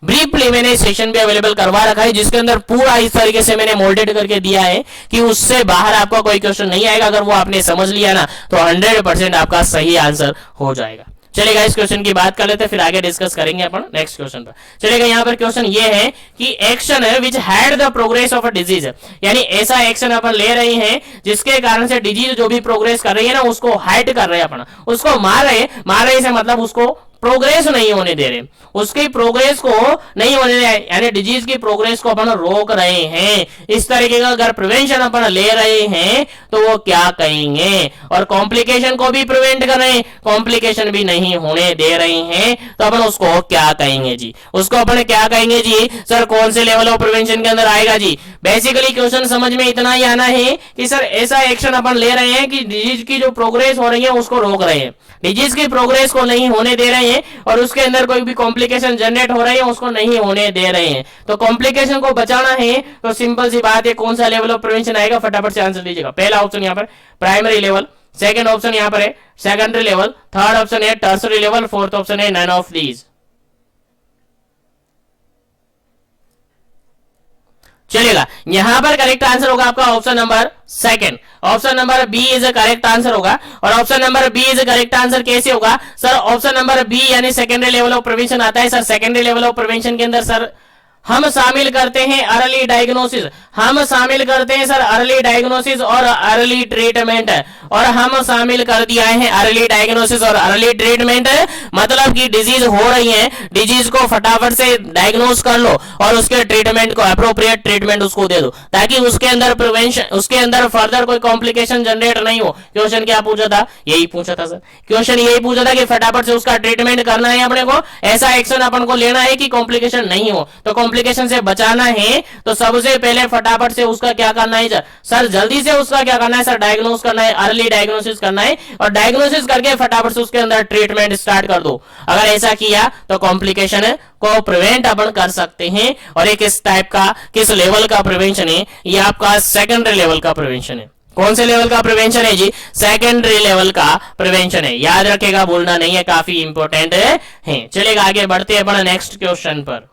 ब्रीफली मैंने सेशन भी अवेलेबल करवा रखा है, जिसके अंदर पूरा इस तरीके से मैंने मोल्डेड करके दिया है कि उससे बाहर आपका कोई क्वेश्चन नहीं आएगा। अगर वो आपने समझ लिया ना तो 100% आपका सही आंसर हो जाएगा। चलेगा इस क्वेश्चन की बात कर लेते हैं, फिर आगे डिस्कस करेंगे अपन नेक्स्ट क्वेश्चन पर। चलेगा यहाँ पर क्वेश्चन ये है कि एक्शन है which had the progress of a disease, यानी ऐसा एक्शन अपन ले रहे हैं जिसके कारण से डिजीज जो भी प्रोग्रेस कर रही है ना उसको हाइड कर रहे हैं अपन, उसको मार रहे से मतलब उसको प्रोग्रेस नहीं होने दे रहे, उसकी प्रोग्रेस को नहीं होने दे रहे, यानी डिजीज की प्रोग्रेस को अपन रोक रहे हैं। इस तरीके का अगर प्रिवेंशन अपन ले रहे हैं तो वो क्या कहेंगे, और कॉम्प्लिकेशन को भी प्रिवेंट कर रहे हैं, कॉम्प्लिकेशन भी नहीं होने दे रहे हैं, तो अपन उसको क्या कहेंगे जी, उसको अपन क्या कहेंगे जी। सर कौन से लेवल ऑफ प्रिवेंशन के अंदर आएगा जी, बेसिकली क्वेश्चन समझ में इतना ही आना है कि सर ऐसा एक्शन अपन ले रहे हैं कि डिजीज की जो प्रोग्रेस हो रही है उसको रोक रहे हैं, डिजीज की प्रोग्रेस को नहीं होने दे रहे हैं, और उसके अंदर कोई भी कॉम्प्लिकेशन जनरेट हो रही है उसको नहीं होने दे रहे हैं। तो कॉम्प्लिकेशन को बचाना है तो सिंपल सी बात है, कौन सा लेवल ऑफ प्रिवेंशन आएगा, फटाफट से आंसर दीजिएगा। पहला ऑप्शन यहाँ पर प्राइमरी लेवल, सेकंड ऑप्शन यहाँ पर है सेकेंडरी लेवल, थर्ड ऑप्शन है टर्सरी लेवल, फोर्थ ऑप्शन है नन ऑफ दीज। चलेगा यहां पर करेक्ट आंसर होगा आपका option number second, option number B is correct answer होगा। और option number B is correct answer कैसे होगा सर, ऑप्शन नंबर बी यानी सेकेंडरी लेवल ऑफ प्रिवेंशन आता है। Sir secondary level of prevention के अंदर सर हम शामिल करते हैं अर्ली डायग्नोसिस, हम शामिल करते हैं सर अर्ली डायग्नोसिस और अर्ली ट्रीटमेंट, और हम शामिल कर दिया है अर्ली डायग्नोसिस और अर्ली ट्रीटमेंट, मतलब कि डिजीज हो रही है, डिजीज को फटाफट से डायग्नोस कर लो और उसके ट्रीटमेंट को अप्रोप्रिएट ट्रीटमेंट उसको दे दो, ताकि उसके अंदर प्रिवेंशन, उसके अंदर फर्दर कोई कॉम्प्लिकेशन जनरेट नहीं हो। क्वेश्चन क्या पूछा था, यही पूछा था सर, क्वेश्चन यही पूछा था कि फटाफट से उसका ट्रीटमेंट करना है अपने को, ऐसा एक्शन अपन को लेना है कि कॉम्प्लिकेशन नहीं हो। तो कॉम्प्लिकेशन से बचाना है तो सबसे पहले फटाफट से उसका क्या करना है सर, जल्दी से उसका क्या करना है सर, डायग्नोस करना है, अर्ली डायग्नोसिस करना है, और डायग्नोसिस करके फटाफट से उसके अंदर ट्रीटमेंट स्टार्ट कर दो। अगर ऐसा किया तो कॉम्प्लिकेशन को प्रिवेंट अपन कर सकते हैं। और एक इस टाइप का किस लेवल का प्रिवेंशन है, ये आपका सेकेंडरी लेवल का प्रिवेंशन है। कौन से लेवल का प्रिवेंशन है जी, सेकेंडरी लेवल का प्रिवेंशन है, याद रखेगा, भूलना नहीं है, काफी इंपॉर्टेंट है। चलेगा आगे बढ़ते हैं अपना नेक्स्ट क्वेश्चन पर।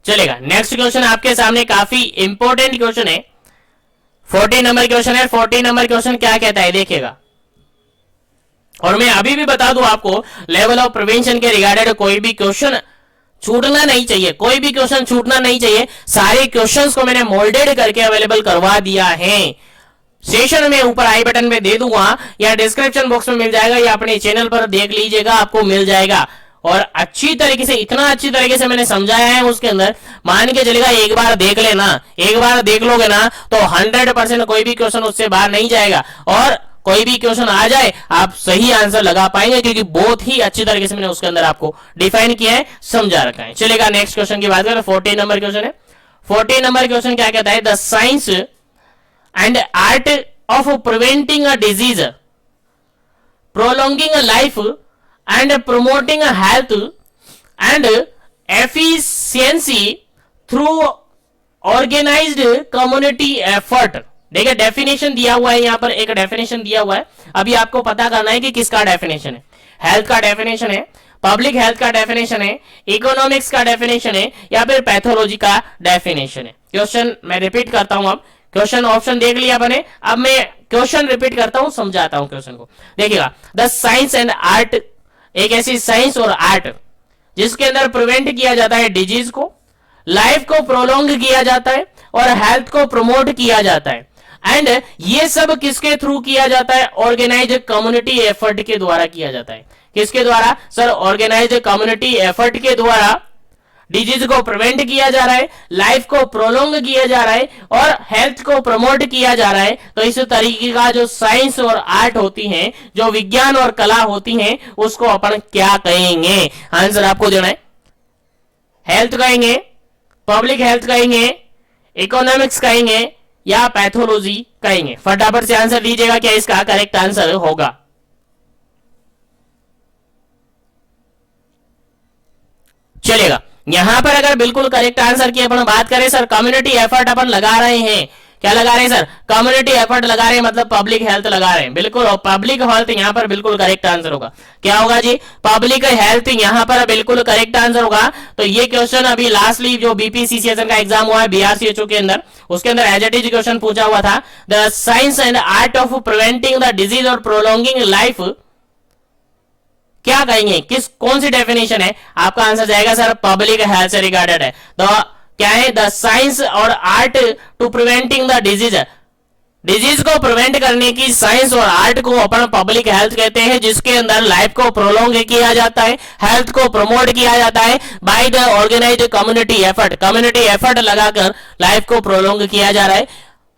चलेगा नेक्स्ट क्वेश्चन आपके सामने काफी इंपॉर्टेंट क्वेश्चन है, 40 नंबर क्वेश्चन है। 40 नंबर क्वेश्चन क्या कहता है देखिएगा, और मैं अभी भी बता दूं आपको, लेवल ऑफ प्रिवेंशन के रिगार्डेड कोई भी क्वेश्चन छूटना नहीं चाहिए, कोई भी क्वेश्चन छूटना नहीं चाहिए। सारे क्वेश्चंस को मैंने मोल्डेड करके अवेलेबल करवा दिया है, सेशन में ऊपर आई बटन पे दे दूंगा या डिस्क्रिप्शन बॉक्स में मिल जाएगा, या अपने चैनल पर देख लीजिएगा, आपको मिल जाएगा। और अच्छी तरीके से, इतना अच्छी तरीके से मैंने समझाया है उसके अंदर, मान के चलेगा एक बार देख लेना, एक बार देख लोगे ना तो 100% कोई भी क्वेश्चन उससे बाहर नहीं जाएगा, और कोई भी क्वेश्चन आ जाए आप सही आंसर लगा पाएंगे, क्योंकि बहुत ही अच्छी तरीके से मैंने उसके अंदर आपको डिफाइन किया है, समझा रखा है। चलेगा नेक्स्ट क्वेश्चन की बात करें, 40 नंबर क्वेश्चन है। 14 नंबर क्वेश्चन क्या कहता है, the science and art of preventing a disease, prolonging a life and promoting a health and efficiency through organised community effort. देखिए डेफिनेशन दिया हुआ है, यहां पर एक डेफिनेशन दिया हुआ है, अभी आपको पता करना है कि किसका डेफिनेशन है। हेल्थ का डेफिनेशन है, पब्लिक हेल्थ का डेफिनेशन है, इकोनॉमिक्स का डेफिनेशन है, या फिर पैथोलॉजी का डेफिनेशन है। क्वेश्चन मैं रिपीट करता हूं, अब क्वेश्चन ऑप्शन देख लिया बने, अब मैं क्वेश्चन रिपीट करता हूं, समझाता हूं क्वेश्चन को। देखिएगा, द साइंस एंड आर्ट, एक ऐसी साइंस और आर्ट जिसके अंदर प्रिवेंट किया जाता है डिजीज को, लाइफ को प्रोलॉन्ग किया जाता है और हेल्थ को प्रमोट किया जाता है। एंड ये सब किसके थ्रू किया जाता है, ऑर्गेनाइज कम्युनिटी एफर्ट के द्वारा किया जाता है। किसके द्वारा सर, ऑर्गेनाइज कम्युनिटी एफर्ट के द्वारा डिजीज को प्रिवेंट किया जा रहा है, लाइफ को प्रोलॉन्ग किया जा रहा है और हेल्थ को प्रमोट किया जा रहा है। तो इस तरीके का जो साइंस और आर्ट होती हैं, जो विज्ञान और कला होती हैं, उसको अपन क्या कहेंगे? आंसर आपको देना है। हेल्थ कहेंगे, पब्लिक हेल्थ कहेंगे, इकोनॉमिक्स कहेंगे, या पैथोलॉजी कहेंगे? फटाफट से आंसर दीजिएगा, क्या इसका करेक्ट आंसर होगा? चलेगा। यहां पर अगर बिल्कुल करेक्ट आंसर की अपन बात करें सर, कम्युनिटी एफर्ट अपन लगा रहे हैं, क्या लगा रहे हैं सर? कम्युनिटी एफर्ट लगा रहे हैं, मतलब पब्लिक हेल्थ लगा रहे हैं, बिल्कुल। और पब्लिक हेल्थ यहां पर बिल्कुल करेक्ट आंसर होगा। क्या होगा जी? पब्लिक हेल्थ यहां पर बिल्कुल करेक्ट आंसर होगा। तो ये क्वेश्चन अभी लास्टली जो बीपीसीसीएसएन का एग्जाम हुआ है बीआरसीएचओ के अंदर, उसके अंदर एज इट इज क्वेश्चन पूछा हुआ था, the science and art of preventing the disease और प्रोलॉन्गिंग लाइफ, क्या कहेंगे? कौन सी डेफिनेशन है? आपका आंसर जाएगा सर पब्लिक हेल्थ से रिगार्डेड है। तो क्या है? द साइंस और art to preventing the disease, disease को प्रिवेंट करने की साइंस और आर्ट को अपन पब्लिक हेल्थ कहते हैं, जिसके अंदर लाइफ को प्रोलॉन्ग किया जाता है, हेल्थ को प्रमोट किया जाता है by the organised community effort. Community effort लगाकर लाइफ को प्रोलॉन्ग किया जा रहा है,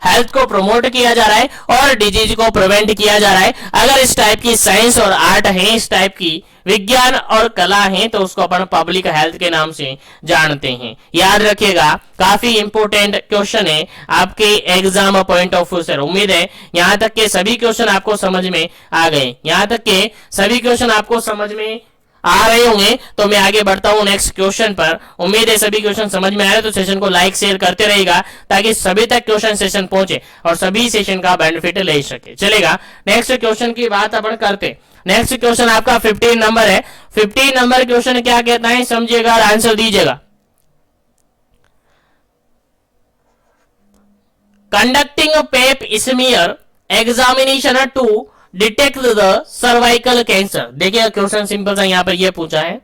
हेल्थ को प्रमोट किया जा रहा है और डिजीज को प्रिवेंट किया जा रहा है। अगर इस टाइप की साइंस और आर्ट है, इस टाइप की विज्ञान और कला है, तो उसको अपन पब्लिक हेल्थ के नाम से जानते हैं। याद रखिएगा, काफी इंपोर्टेंट क्वेश्चन है आपके एग्जाम पॉइंट ऑफ व्यू से। उम्मीद है यहां तक के सभी क्वेश्चन आपको समझ में आ गए, यहां तक के सभी क्वेश्चन आपको समझ में आ रहे होंगे। तो मैं आगे बढ़ता हूं नेक्स्ट क्वेश्चन पर। उम्मीद है सभी क्वेश्चन समझ में आ रहे, तो सेशन को लाइक शेयर करते रहेगा ताकि सभी तक क्वेश्चन सेशन पहुंचे और सभी सेशन का बेनिफिट ले सके। चलेगा, नेक्स्ट क्वेश्चन की बात अपन करते। नेक्स्ट क्वेश्चन आपका 15 नंबर है। 15 नंबर क्वेश्चन क्या कहता है, समझिएगा और आंसर दीजिएगा। Conducting pap smear examination to detect the cervical cancer. देखिए क्वेश्चन सिंपल सा यहां पर ये पूछा है,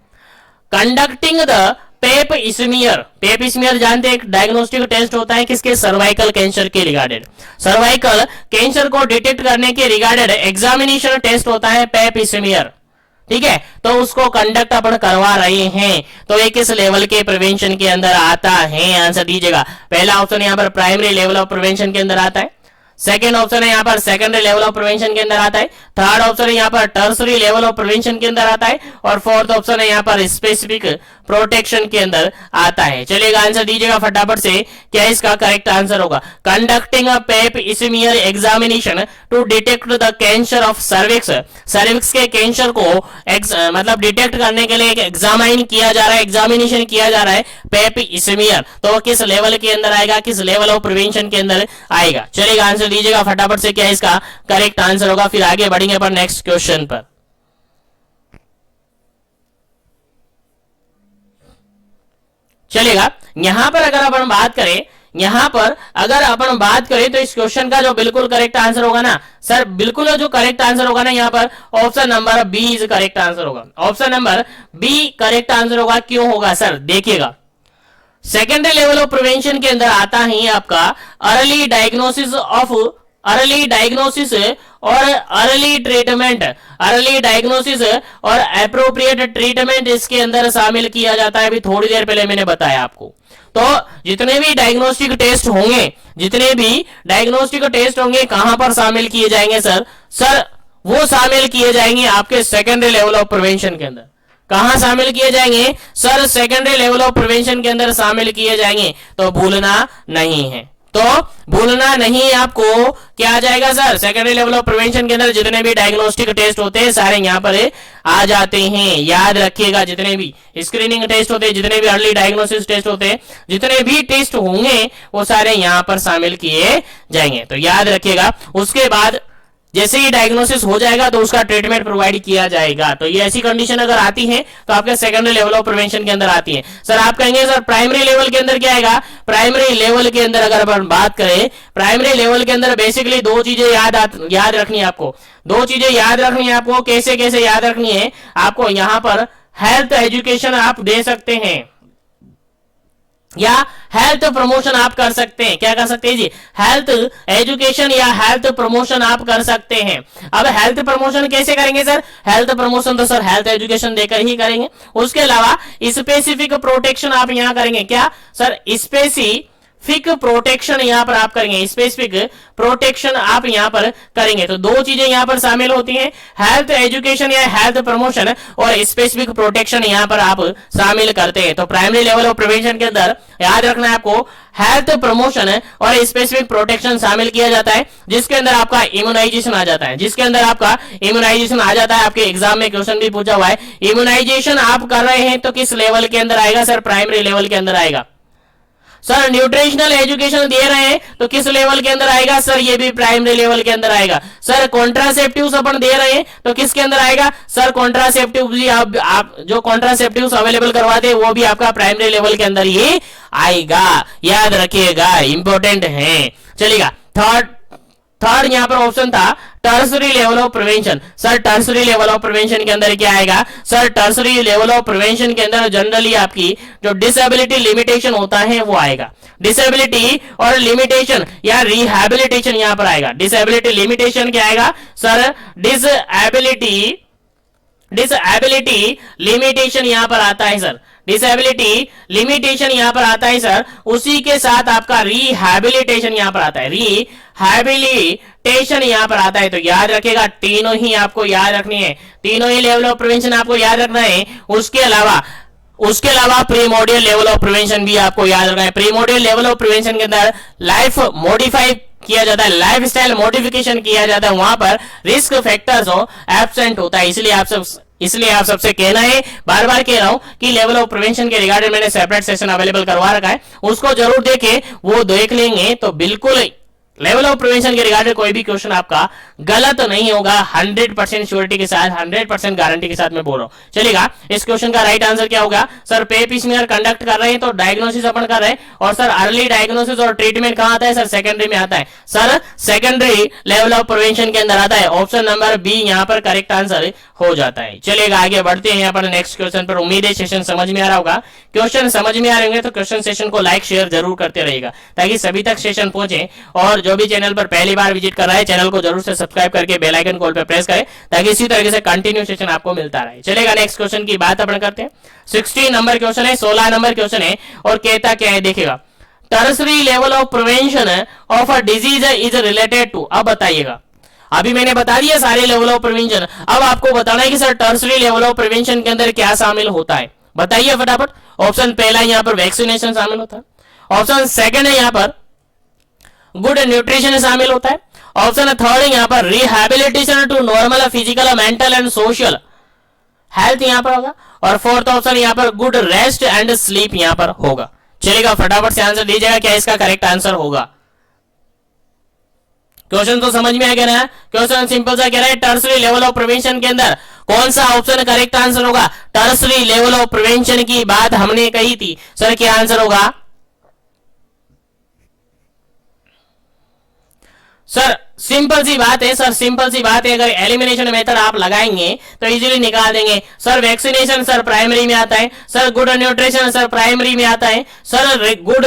conducting the pap smear. Pap smear जानते हैं, एक डायग्नोस्टिक टेस्ट होता है किसके? सर्वाइकल कैंसर के रिगार्डेड। सर्वाइकल कैंसर को डिटेक्ट करने के रिगार्डेड एग्जामिनेशन टेस्ट होता है पेप स्मीयर, ठीक है? तो उसको कंडक्ट अपन करवा रहे हैं, तो ये किस लेवल के प्रिवेंशन के अंदर आता है? आंसर दीजिएगा। पहला ऑप्शन यहां पर प्राइमरी लेवल ऑफ प्रिवेंशन के अंदर आता है, सेकेंड ऑप्शन है यहाँ पर सेकेंडरी लेवल ऑफ प्रिवेंशन के अंदर आता है, थर्ड ऑप्शन है यहाँ पर टर्सरी लेवल ऑफ प्रिवेंशन के अंदर आता है, और फोर्थ ऑप्शन है यहाँ पर स्पेसिफिक प्रोटेक्शन के अंदर आता है। चलिएगा, आंसर दीजिएगा फटाफट से, क्या इसका करेक्ट आंसर होगा? Conducting a pap smear examination to detect the cancer of cervix. Cervix के कैंसर को मतलब डिटेक्ट करने के लिए एग्जामिन किया जा रहा है, एग्जामिनेशन किया जा रहा है पेप स्मीयर। तो किस लेवल के अंदर आएगा, किस लेवल ऑफ प्रिवेंशन के अंदर आएगा? चलेगा, आंसर दीजिएगा फटाफट से, क्या इसका करेक्ट आंसर होगा? फिर आगे बढ़ेंगे पर नेक्स्ट क्वेश्चन पर। चलेगा, यहां पर अगर अपन बात करें, यहां पर अगर अपन बात करें तो इस क्वेश्चन का जो बिल्कुल करेक्ट आंसर होगा ना सर, बिल्कुल जो करेक्ट आंसर होगा ना यहाँ पर option number B is correct answer होगा। Option number B correct answer होगा। क्यों होगा सर? देखिएगा, सेकेंडरी लेवल ऑफ प्रिवेंशन के अंदर आता है आपका अर्ली डायग्नोसिस और अर्ली ट्रीटमेंट। अर्ली डायग्नोसिस और एप्रोप्रिएट ट्रीटमेंट इसके अंदर शामिल किया जाता है। अभी थोड़ी देर पहले मैंने बताया आपको। तो जितने भी डायग्नोस्टिक टेस्ट होंगे, कहां पर शामिल किए जाएंगे सर? वो शामिल किए जाएंगे आपके सेकेंडरी लेवल ऑफ प्रिवेंशन के अंदर। कहां शामिल किए जाएंगे sir? Secondary level of prevention के अंदर शामिल किए जाएंगे। तो भूलना नहीं है, तो भूलना नहीं आपको। क्या आ जाएगा sir? Secondary level of prevention के अंदर जितने भी डायग्नोस्टिक टेस्ट होते हैं सारे यहां पर आ जाते हैं। याद रखिएगा, जितने भी स्क्रीनिंग टेस्ट होते हैं, जितने भी अर्ली डायग्नोसिस टेस्ट होते हैं, जितने भी टेस्ट होंगे वो सारे यहां पर शामिल किए जाएंगे। तो याद रखिएगा, उसके बाद जैसे ही डायग्नोसिस हो जाएगा तो उसका ट्रीटमेंट प्रोवाइड किया जाएगा। तो ये ऐसी कंडीशन अगर आती है तो आपके सेकेंडरी लेवल ऑफ प्रिवेंशन के अंदर आती है। सर आप कहेंगे सर प्राइमरी लेवल के अंदर क्या आएगा? प्राइमरी लेवल के अंदर अगर अपन बात करें, प्राइमरी लेवल के अंदर बेसिकली दो चीजें याद रखनी है आपको। दो चीजें याद रखनी है आपको। कैसे कैसे याद रखनी है आपको? यहां पर हेल्थ एजुकेशन आप दे सकते हैं या हेल्थ प्रमोशन आप कर सकते हैं। क्या कर सकते हैं जी? हेल्थ एजुकेशन या हेल्थ प्रमोशन आप कर सकते हैं। अब हेल्थ प्रमोशन कैसे करेंगे सर? हेल्थ प्रमोशन तो सर हेल्थ एजुकेशन देकर ही करेंगे। उसके अलावा स्पेसिफिक प्रोटेक्शन आप यहां करेंगे। क्या सर? स्पेसिफिक प्रोटेक्शन यहां पर आप करेंगे। स्पेसिफिक प्रोटेक्शन आप यहां पर करेंगे। तो दो चीजें यहां पर शामिल होती हैं, हेल्थ एजुकेशन या हेल्थ प्रमोशन, और स्पेसिफिक प्रोटेक्शन यहां पर आप शामिल करते हैं। तो प्राइमरी लेवल ऑफ प्रिवेंशन के अंदर याद रखना है आपको, हेल्थ प्रमोशन और स्पेसिफिक प्रोटेक्शन शामिल किया जाता है, जिसके अंदर आपका इम्यूनाइजेशन आ जाता है। जिसके अंदर आपका इम्यूनाइजेशन आ जाता है। आपके एग्जाम में क्वेश्चन भी पूछा हुआ है, इम्यूनाइजेशन आप कर रहे हैं तो किस लेवल के अंदर आएगा सर? प्राइमरी लेवल के अंदर आएगा। सर न्यूट्रिशनल एजुकेशन दे रहे हैं तो किस लेवल के अंदर आएगा सर? ये भी प्राइमरी लेवल के अंदर आएगा। सर कॉन्ट्रासेप्टिव्स अपन दे रहे हैं तो किसके अंदर आएगा सर? कॉन्ट्रासेप्टिव भी आप जो कॉन्ट्रासेप्टिव्स अवेलेबल करवाते हैं वो भी आपका प्राइमरी लेवल के अंदर ही आएगा। याद रखिएगा, इंपॉर्टेंट है। चलिएगा, थर्ड यहां पर ऑप्शन था tertiary level of prevention. Sir tertiary level of prevention के अंदर क्या आएगा sir? Tertiary level of prevention के अंदर जनरली आपकी जो डिसेबिलिटी लिमिटेशन होता है वो आएगा। डिसेबिलिटी और लिमिटेशन या रिहैबिलिटेशन यहां पर आएगा। डिसेबिलिटी लिमिटेशन क्या आएगा सर? डिसएबिलिटी लिमिटेशन यहां पर आता है सर। डिसेबिलिटी लिमिटेशन यहां पर आता है सर। उसी के साथ आपका रिहैबिलिटेशन यहां पर आता है। रिहैबिलिटेशन यहां पर आता है। तो याद रखिएगा, तीनों ही आपको याद रखनी है, तीनों ही लेवल ऑफ प्रिवेंशन आपको याद रखना है। उसके अलावा प्रीमोडियल लेवल ऑफ प्रिवेंशन भी आपको याद रखना है। प्रीमोडियल लेवल ऑफ प्रिवेंशन के अंदर लाइफ मॉडिफाई किया जाता है, लाइफ स्टाइल मॉडिफिकेशन किया जाता है। वहां पर रिस्क फैक्टर्स एब्सेंट होता है। इसलिए आप सबसे कहना है, बार बार कह रहा हूं कि लेवल ऑफ प्रिवेंशन के रिगार्डिंग मैंने सेपरेट सेशन अवेलेबल करवा रखा है, उसको जरूर देखें। वो देख लेंगे तो बिल्कुल लेवल ऑफ प्रिवेंशन के रिगार्डिंग कोई भी क्वेश्चन आपका गलत नहीं होगा। 100% श्योरिटी के साथ, 100% गारंटी के साथ मैं बोल रहा हूं। चलेगा, इस क्वेश्चन का राइट आंसर क्या होगा सर? पे स्मीयर कंडक्ट कर रहे हैं तो डायग्नोसिस अपन कर रहे हैं, और सर अर्ली डायग्नोसिस और ट्रीटमेंट कहां आता है सर? सेकेंडरी में आता है sir. Secondary level of prevention के अंदर आता है। ऑप्शन नंबर बी यहां पर करेक्ट आंसर हो जाता है। चलेगा, आगे बढ़ते हैं यहाँ पर नेक्स्ट क्वेश्चन पर। उम्मीद है सेशन समझ में आ रहा होगा। क्वेश्चन समझ में आ रहे होंगे तो क्वेश्चन सेशन को लाइक शेयर जरूर करते रहिएगा, ताकि सभी तक सेशन पहुंचे। और जो भी चैनल पर पहली बार विजिट कर रहा है, चैनल को जरूर से सब्सक्राइब करके बेल आइकन कॉल पे प्रेस करें, ताकि इसी तरीके से कंटिन्यू सेशन आपको मिलता रहे। चलेगा, नेक्स्ट क्वेश्चन की बात अपन करते हैं। 16 नंबर क्वेश्चन है, 16 नंबर क्वेश्चन है, और कहता क्या है देखिएगा, tertiary level of prevention of a disease is related to. अब बताइएगा, अभी मैंने बता दिया सारे लेवल ऑफ प्रिवेंशन, अब आपको बताना है कि sir tertiary level of prevention के अंदर क्या शामिल होता है। बताइए फटाफट। ऑप्शन पहला यहां पर वैक्सीनेशन शामिल होता है। ऑप्शन सेकंड है यहां पर गुड न्यूट्रिशन शामिल होता है। ऑप्शन थर्ड है यहां पर rehabilitation to normal physical mental and social health यहां पर होगा। और फोर्थ ऑप्शन यहां पर गुड रेस्ट एंड स्लीप यहां पर होगा। चलेगा, फटाफट से आंसर दीजिएगा, क्या इसका करेक्ट आंसर होगा। क्वेश्चन तो समझ में आ गया ना? क्वेश्चन सिंपल सा कह रहा है, टर्सरी लेवल ऑफ प्रिवेंशन के अंदर कौन सा ऑप्शन करेक्ट आंसर होगा? टर्सरी लेवल ऑफ प्रिवेंशन की बात हमने कही थी सर, क्या आंसर होगा सर? सिंपल सी बात है सर, सिंपल सी बात है। अगर एलिमिनेशन मेथड आप लगाएंगे तो इजीली निकाल देंगे। सर वैक्सीनेशन सर प्राइमरी में आता है, sir good nutrition sir primary में आता है, सर गुड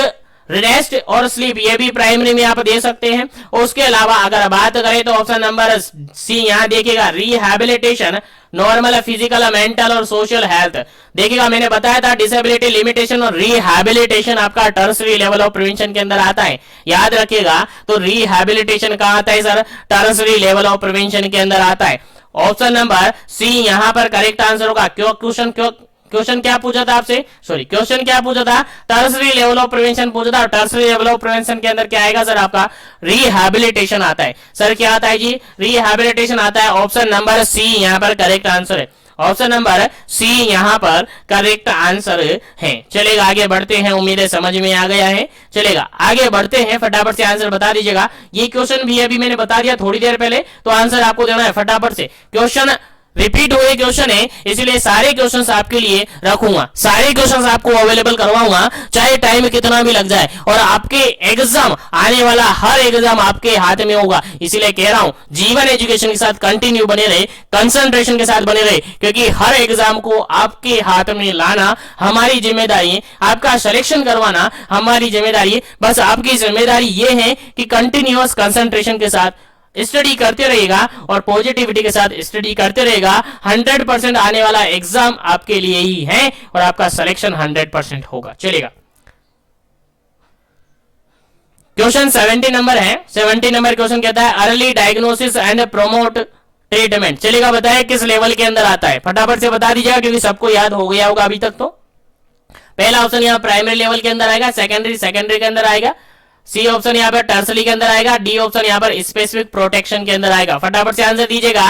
रेस्ट और स्लीप ये भी प्राइमरी में आप दे सकते हैं। उसके अलावा अगर बात करें तो ऑप्शन नंबर सी यहां देखिएगा, रिहैबिलिटेशन नॉर्मल फिजिकल मेंटल और सोशल हेल्थ। देखिएगा, मैंने बताया था डिसेबिलिटी लिमिटेशन और रिहैबिलिटेशन आपका टर्सरी लेवल ऑफ प्रिवेंशन के अंदर आता है। याद रखिएगा, तो रिहैबिलिटेशन कहां आता है sir? Tertiary level of prevention के अंदर आता है। ऑप्शन नंबर सी यहां पर करेक्ट आंसर होगा। क्वेश्चन क्या पूछा था आपसे, सॉरी क्वेश्चन क्या पूछा था, टर्सरी लेवल ऑफ प्रिवेंशन पूछा था। टर्सरी लेवल ऑफ प्रिवेंशन के अंदर क्या आएगा सर, आपका रिहैबिलिटेशन आता है। सर क्या आता है जी, रिहैबिलिटेशन आता है। ऑप्शन नंबर सी यहां पर करेक्ट आंसर है। ऑप्शन नंबर सी यहां पर करेक्ट आंसर है। चलेगा आगे बढ़ते हैं, उम्मीद है समझ में आ गया है। चलेगा आगे बढ़ते हैं, फटाफट से आंसर बता दीजिएगा। ये क्वेश्चन भी अभी मैंने बता दिया थोड़ी देर पहले, तो आंसर आपको देना है फटाफट से। क्वेश्चन रिपीट हुए क्वेश्चन है, इसलिए सारे क्वेश्चंस आपके लिए रखूंगा, सारे क्वेश्चंस आपको अवेलेबल करवाऊंगा, चाहे टाइम कितना भी लग जाए। और आपके एग्जाम आने वाला हर एग्जाम आपके हाथ में होगा, इसीलिए कह रहा हूं जीवन एजुकेशन के साथ कंटिन्यू बने रहे, कंसंट्रेशन के साथ बने रहे, क्योंकि हर एग्जाम को आपके हाथ में लाना हमारी जिम्मेदारी है, आपका सिलेक्शन करवाना हमारी जिम्मेदारी है। बस आपकी जिम्मेदारी ये है कि कंटिन्यूअस कंसंट्रेशन के साथ स्टडी करते रहेगा और पॉजिटिविटी के साथ स्टडी करते रहेगा। 100% आने वाला एग्जाम आपके लिए ही है और आपका सिलेक्शन 100% होगा। चलेगा क्वेश्चन 70 नंबर है। 70 नंबर क्वेश्चन कहता है early diagnosis and promote treatment. चलेगा बताए किस लेवल के अंदर आता है, फटाफट से बता दीजिएगा क्योंकि सबको याद हो गया होगा अभी तक। तो पहला ऑप्शन यहाँ प्राइमरी लेवल के अंदर आएगा, सेकेंडरी के अंदर आएगा, सी ऑप्शन यहाँ पर टर्सरी के अंदर आएगा, डी ऑप्शन यहाँ पर स्पेसिफिक प्रोटेक्शन के अंदर आएगा। फटाफट से आंसर दीजिएगा।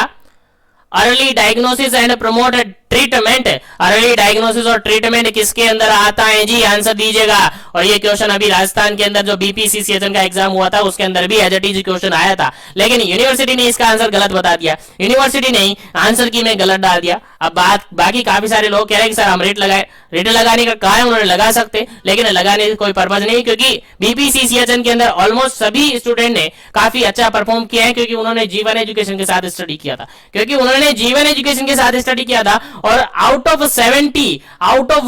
Early diagnosis and promote treatment, early diagnosis और ट्रीटमेंट किसके अंदर आता है जी, आंसर दीजिएगा। और ये क्वेश्चन अभी राजस्थान के अंदर जो बीपीसीसीएचएन का एग्जाम हुआ था उसके अंदर भी एज इट इज क्वेश्चन आया था, लेकिन यूनिवर्सिटी ने इसका आंसर गलत बता दिया। यूनिवर्सिटी ने आंसर की में गलत डाल दिया। अब बात बाकी काफी सारे लोग कह रहे हैं कि सर हम रेट लगाए, रेट लगाने का कहा है उन्होंने, लगा सकते, लेकिन लगाने का कोई पर्पज नहीं, क्योंकि बीपीसीसीएचएन के अंदर ऑलमोस्ट सभी स्टूडेंट ने काफी अच्छा परफॉर्म किया है, क्योंकि उन्होंने जीवन एजुकेशन के साथ स्टडी किया था, जीवन एजुकेशन के साथ स्टडी किया था। और आउट ऑफ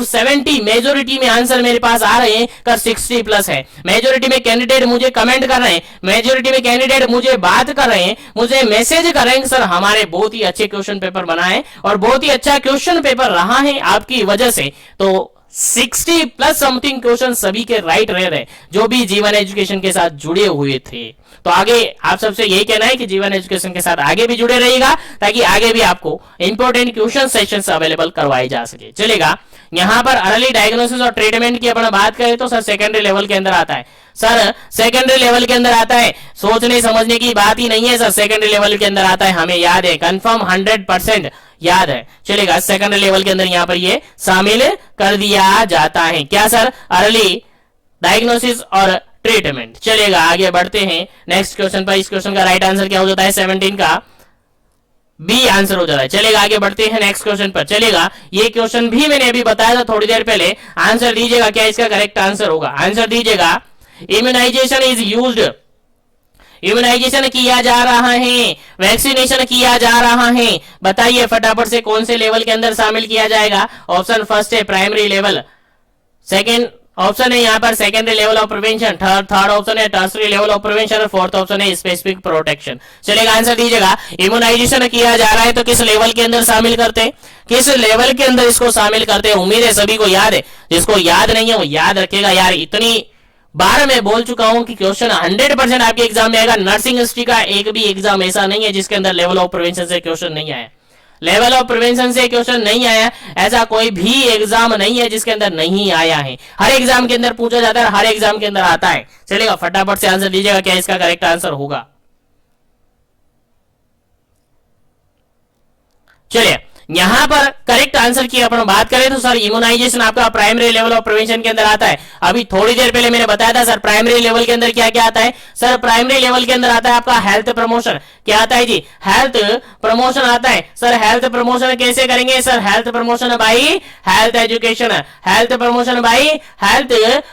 70 मेजोरिटी में आंसर मेरे पास आ रहे हैं कर 60 प्लस है। मेजोरिटी में कैंडिडेट मुझे कमेंट कर रहे हैं, मेजोरिटी में कैंडिडेट मुझे बात कर रहे हैं, मुझे मैसेज कर रहे हैं सर हमारे बहुत ही अच्छे क्वेश्चन पेपर बनाए और बहुत ही अच्छा क्वेश्चन पेपर रहा है आपकी वजह से। तो 60 प्लस समथिंग क्वेश्चन सभी के राइट रह रहे जो भी जीवन एजुकेशन के साथ जुड़े हुए थे। तो आगे आप सबसे यही कहना है कि जीवन एजुकेशन के साथ आगे भी जुड़े रहिएगा, ताकि आगे भी आपको इंपॉर्टेंट क्वेश्चन सेशंस अवेलेबल करवाए जा सके। चलेगा यहां पर अर्ली डायग्नोसिस और ट्रीटमेंट की अपन बात करें तो सर सेकेंडरी लेवल के अंदर आता है। सर सेकेंडरी लेवल के अंदर आता है, सोचने समझने की बात ही नहीं है सर, सेकेंडरी लेवल के अंदर आता है, हमें याद है, कंफर्म 100% याद है। चलेगा सेकेंडरी लेवल के अंदर यहां पर ये शामिल कर दिया जाता है। क्या सर, अर्ली डायग्नोसिस और ट्रीटमेंट। चलेगा आगे बढ़ते हैं नेक्स्ट क्वेश्चन पर। इस क्वेश्चन का राइट आंसर क्या हो जाता है, 17 का बी आंसर हो जाता है। चलेगा आगे बढ़ते हैं नेक्स्ट क्वेश्चन पर। चलेगा ये क्वेश्चन भी मैंने अभी बताया था थोड़ी देर पहले, आंसर दीजिएगा क्या इसका करेक्ट आंसर होगा, आंसर दीजिएगा। इम्यूनाइजेशन इज यूज्ड, इम्यूनाइजेशन किया जा रहा है, वैक्सीनेशन किया जा रहा है, बताइए फटाफट से कौन से लेवल के अंदर शामिल किया जाएगा। ऑप्शन फर्स्ट है प्राइमरी लेवल, सेकेंड ऑप्शन है यहाँ पर secondary level of prevention, third option है टर्सरी लेवल ऑफ प्रिवेंशन और फोर्थ ऑप्शन है स्पेसिफिक प्रोटेक्शन। चलेगा आंसर दीजिएगा। इम्यूनाइजेशन किया जा रहा है तो किस लेवल के अंदर शामिल करते हैं, किस लेवल के अंदर इसको शामिल करते हैं। उम्मीद है सभी को याद है, जिसको याद नहीं है वो याद रखेगा। यार इतनी बार मैं बोल चुका हूं कि क्वेश्चन 100% आपके एग्जाम में आएगा। नर्सिंग हिस्ट्री का एक भी एग्जाम ऐसा नहीं है जिसके अंदर लेवल ऑफ प्रिवेंशन से क्वेश्चन नहीं आया, लेवल ऑफ प्रिवेंशन से क्वेश्चन नहीं आया, ऐसा कोई भी एग्जाम नहीं है जिसके अंदर नहीं आया है। हर एग्जाम के अंदर पूछा जाता है, हर एग्जाम के अंदर आता है। चलेगा फटाफट से आंसर दीजिएगा क्या इसका करेक्ट आंसर होगा। चलिए यहां पर करेक्ट आंसर की अपन बात करें तो सर इम्यूनाइजेशन आपका प्राइमरी लेवल ऑफ प्रिवेंशन के अंदर आता है। अभी थोड़ी देर पहले मैंने बताया था सर प्राइमरी लेवल के अंदर क्या क्या आता है। सर प्राइमरी लेवल के अंदर आता है आपका हेल्थ प्रमोशन। क्या आता है जी, हेल्थ प्रमोशन आता है। सर हेल्थ प्रमोशन कैसे करेंगे, sir health promotion by health education, health promotion by health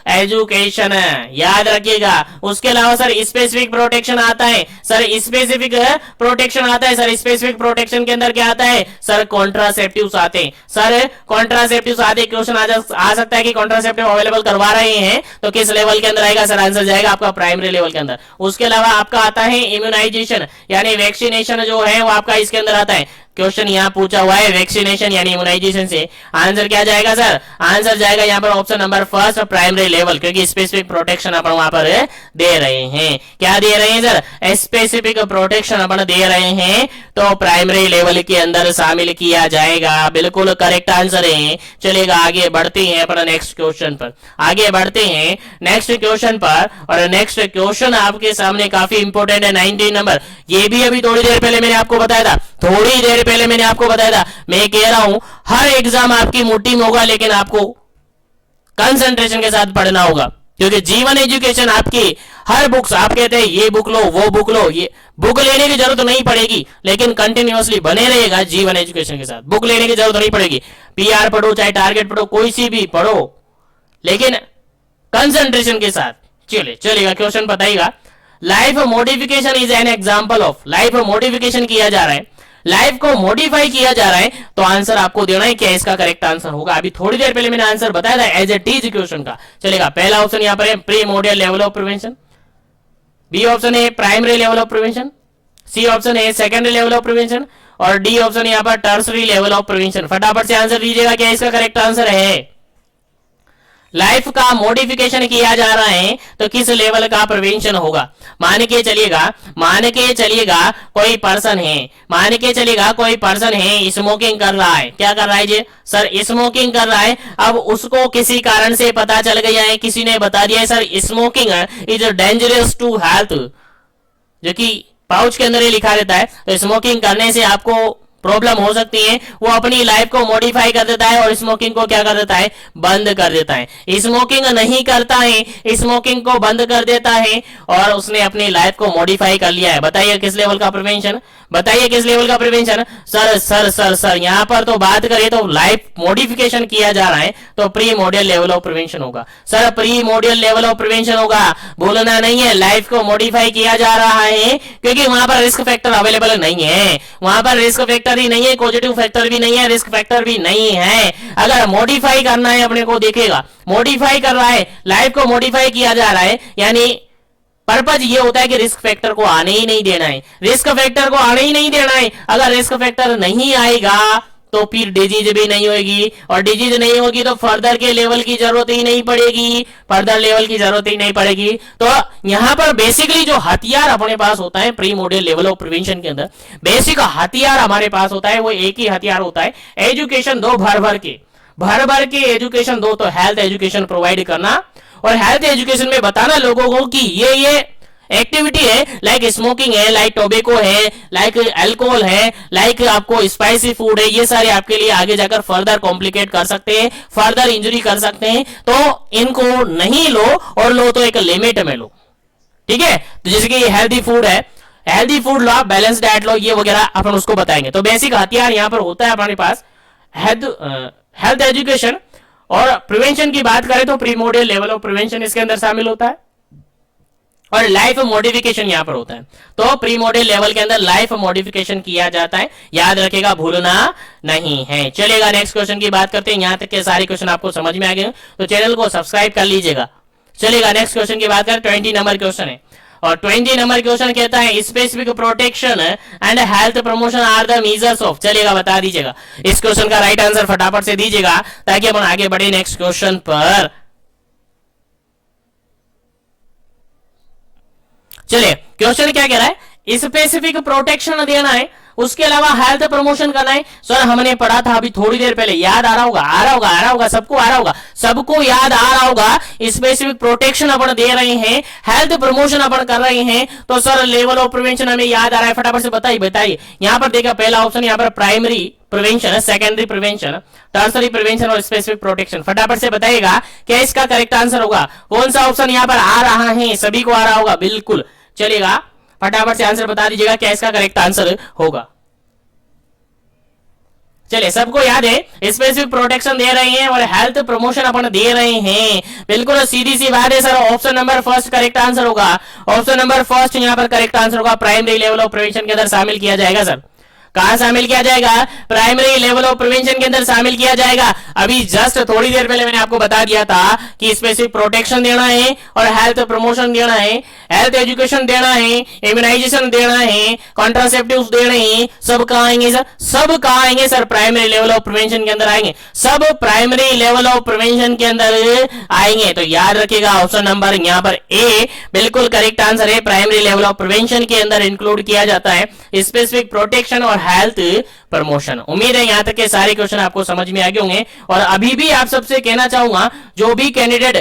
education, याद रखिएगा। उसके अलावा सर स्पेसिफिक प्रोटेक्शन आता है, सर स्पेसिफिक प्रोटेक्शन आता है। सर स्पेसिफिक प्रोटेक्शन के अंदर क्या आता है, सर कॉन्ट्रासेप्टिव्स आते हैं। सर कॉन्ट्रासेप्टिव्स आते, क्वेश्चन आ सकता है कि कॉन्ट्रासेप्टिव अवेलेबल करवा रहे हैं तो किस लेवल के अंदर आएगा, सर आंसर जाएगा आपका प्राइमरी लेवल के अंदर। उसके अलावा आपका आता है इम्यूनाइजेशन यानी वैक्सीनेशन जो है वो आपका इसके अंदर आता है। क्वेश्चन यहाँ पूछा हुआ है वैक्सीनेशन यानी इम्यूनाइजेशन से, आंसर क्या जाएगा सर? आंसर जाएगा यहाँ पर option number first, primary level, क्योंकि स्पेसिफिक प्रोटेक्शन अपन वहां पर दे रहे हैं। क्या दे रहे हैं सर? स्पेसिफिक प्रोटेक्शन अपन दे रहे हैं, तो प्राइमरी लेवल के अंदर शामिल किया जाएगा। बिल्कुल करेक्ट आंसर है। चलेगा, आगे बढ़ते हैं अपन नेक्स्ट क्वेश्चन पर, आगे बढ़ते हैं नेक्स्ट क्वेश्चन पर। और नेक्स्ट क्वेश्चन आपके सामने काफी इंपॉर्टेंट है, 19 नंबर। ये भी अभी थोड़ी देर पहले मैंने आपको बताया था, थोड़ी देर पहले मैंने आपको बताया था। मैं कह रहा हूं हर एग्जाम आपकी मोटी में होगा, लेकिन आपको कंसंट्रेशन के साथ पढ़ना होगा, क्योंकि जीवन एजुकेशन आपकी हर बुक्स, आप कहते हैं ये बुक लो वो बुक लो, ये बुक लेने की जरूरत नहीं पड़ेगी, लेकिन कंटिन्यूअसली बने रहेगा जीवन एजुकेशन के साथ। बुक लेने की जरूरत नहीं पड़ेगी, पीआर पढ़ो चाहे टारगेट पढ़ो, कोई सी भी पढ़ो, लेकिन कंसंट्रेशन के साथ चलेगा। क्वेश्चन बताइएगा, life modification is an example of, life modification किया जा रहा है, लाइफ को मॉडिफाई किया जा रहा है, तो आंसर आपको देना है। क्या इसका करेक्ट आंसर होगा? अभी थोड़ी देर पहले मैंने आंसर बताया था एज ए टीज क्वेश्चन का। चलेगा, पहला ऑप्शन यहां पर है primordial level of prevention, B option है primary level of prevention, C option है सेकेंडरी लेवल ऑफ प्रिवेंशन, और डी ऑप्शन यहां पर टर्सरी लेवल ऑफ प्रिवेंशन। फटाफट से आंसर दीजिएगा, क्या इसका करेक्ट आंसर है? लाइफ का मॉडिफिकेशन किया जा रहा है, तो किस लेवल का प्रिवेंशन होगा? मान के चलिएगा कोई पर्सन है, मान के चलिएगा कोई पर्सन है, स्मोकिंग कर रहा है। क्या कर रहा है जी? सर स्मोकिंग कर रहा है। अब उसको किसी कारण से पता चल गया है, किसी ने बता दिया है sir smoking is dangerous to health, जो कि पाउच के अंदर ही लिखा रहता है, तो स्मोकिंग करने से आपको प्रॉब्लम हो सकती है। वो अपनी लाइफ को मॉडिफाई कर देता है और स्मोकिंग को क्या कर देता है? बंद कर देता है। स्मोकिंग नहीं करता है, स्मोकिंग को बंद कर देता है, और उसने अपनी लाइफ को मॉडिफाई कर लिया है। बताइए किस लेवल का प्रिवेंशन? बताइए किस लेवल का प्रिवेंशन? सर यहाँ पर तो बात करें तो लाइफ मॉडिफिकेशन किया जा रहा है, तो primordial level of prevention होगा। Sir primordial level of prevention होगा, बोलना नहीं है। लाइफ को मॉडिफाई किया जा रहा है क्योंकि वहां पर रिस्क फैक्टर अवेलेबल नहीं है, वहां पर रिस्क फैक्टर ही नहीं है, पॉजिटिव फैक्टर भी नहीं है, रिस्क फैक्टर भी नहीं है। अगर मॉडिफाई करना है अपने को, देखिएगा मॉडिफाई कर रहा है, लाइफ को मॉडिफाई किया जा रहा है, यानी पर्पज ये होता है कि रिस्क फैक्टर को आने ही नहीं देना है, रिस्क फैक्टर को आने ही नहीं देना है। अगर रिस्क फैक्टर नहीं आएगा तो फिर डिजीज भी नहीं होगी, और डिजीज नहीं होगी तो फर्दर के लेवल की जरूरत ही नहीं पड़ेगी, फर्दर लेवल की जरूरत ही नहीं पड़ेगी। तो यहां पर बेसिकली जो हथियार अपने पास होता है primordial level of prevention के अंदर, बेसिक हथियार हमारे पास होता है, वो एक ही हथियार होता है, एजुकेशन दो, भर भर के एजुकेशन दो। तो हेल्थ एजुकेशन प्रोवाइड करना, और हेल्थ एजुकेशन में बताना लोगों को कि ये एक्टिविटी है, लाइक स्मोकिंग है, लाइक टोबैको है, लाइक अल्कोहल है, लाइक आपको स्पाइसी फूड है, ये सारे आपके लिए आगे जाकर फर्दर कॉम्प्लिकेट कर सकते हैं, फर्दर इंजरी कर सकते हैं। तो इनको नहीं लो, और लो तो एक लिमिट में लो, ठीक है? तो जैसे कि हेल्दी फूड है, हेल्दी फूड लो आप, बैलेंस डाइट लो, ये वगैरह अपन उसको बताएंगे। तो बेसिक हथियार यहां पर होता है हमारे पास हेल्थ एजुकेशन। और प्रिवेंशन की बात करें तो प्रीमोडियल लेवल ऑफ प्रिवेंशन इसके अंदर शामिल होता है, और लाइफ मॉडिफिकेशन यहां पर होता है। तो प्रीमोडियल लेवल के अंदर लाइफ मॉडिफिकेशन किया जाता है, याद रखेगा, भूलना नहीं है। चलेगा, नेक्स्ट क्वेश्चन की बात करते हैं। यहां तक के सारे क्वेश्चन आपको समझ में आ गए तो चैनल को सब्सक्राइब कर लीजिएगा। चलेगा, नेक्स्ट क्वेश्चन की बात करें, 20 नंबर क्वेश्चन है, और 20 नंबर क्वेश्चन कहता है specific protection and health promotion are the measures of. चलेगा, बता दीजिएगा इस क्वेश्चन का राइट आंसर फटाफट से दीजिएगा, ताकि अपन आगे बढ़े नेक्स्ट क्वेश्चन पर। चलिए, क्वेश्चन क्या कह रहा है? स्पेसिफिक प्रोटेक्शन देना है, उसके अलावा हेल्थ प्रमोशन करना है। सर हमने पढ़ा था अभी थोड़ी देर पहले, याद आ रहा होगा, सबको आ रहा होगा, सबको याद आ रहा होगा। स्पेसिफिक प्रोटेक्शन अपन दे रहे हैं, हेल्थ प्रमोशन अपन कर रहे हैं, तो सर लेवल ऑफ प्रिवेंशन हमें याद आ रहा है, फटाफट से बताइए। यहां पर देखा पहला ऑप्शन, यहां पर primary prevention, secondary prevention, tertiary prevention और स्पेसिफिक प्रोटेक्शन। फटाफट से बताइएगा क्या इसका करेक्ट आंसर होगा? कौन सा ऑप्शन यहां पर आ रहा है? सभी को आ रहा होगा, बिल्कुल। चलेगा, फटाफट से आंसर बता दीजिएगा क्या इसका करेक्ट आंसर होगा। चलिए, सबको याद है, स्पेसिफिक प्रोटेक्शन दे रहे हैं और हेल्थ प्रमोशन अपन दे रहे हैं, बिल्कुल सीधी सी बात है sir. Option number first correct answer होगा, ऑप्शन नंबर फर्स्ट यहां पर करेक्ट आंसर होगा, प्राइमरी लेवल ऑफ प्रिवेंशन के अंदर शामिल किया जाएगा सर। कहां शामिल किया जाएगा? प्राइमरी लेवल ऑफ प्रिवेंशन के अंदर शामिल किया जाएगा। अभी जस्ट थोड़ी देर पहले मैंने आपको बता दिया था कि स्पेसिफिक प्रोटेक्शन देना है और हेल्थ प्रमोशन देना है, हेल्थ एजुकेशन देना है, इम्यूनाइजेशन देना है, कॉन्ट्रासेप्टिव्स देने हैं। सब कहां आएंगे सर? सब कहां आएंगे sir? Primary level of prevention के अंदर आएंगे। सब प्राइमरी लेवल ऑफ प्रिवेंशन के अंदर आएंगे। तो याद रखिएगा ऑप्शन नंबर यहां पर ए बिल्कुल करेक्ट आंसर है। प्राइमरी लेवल ऑफ प्रिवेंशन के अंदर इंक्लूड किया जाता है स्पेसिफिक प्रोटेक्शन और हेल्थ प्रमोशन। उम्मीद है यहां तक के सारे क्वेश्चन आपको समझ में आ गए होंगे। और अभी भी आप सबसे कहना चाहूंगा, जो भी कैंडिडेट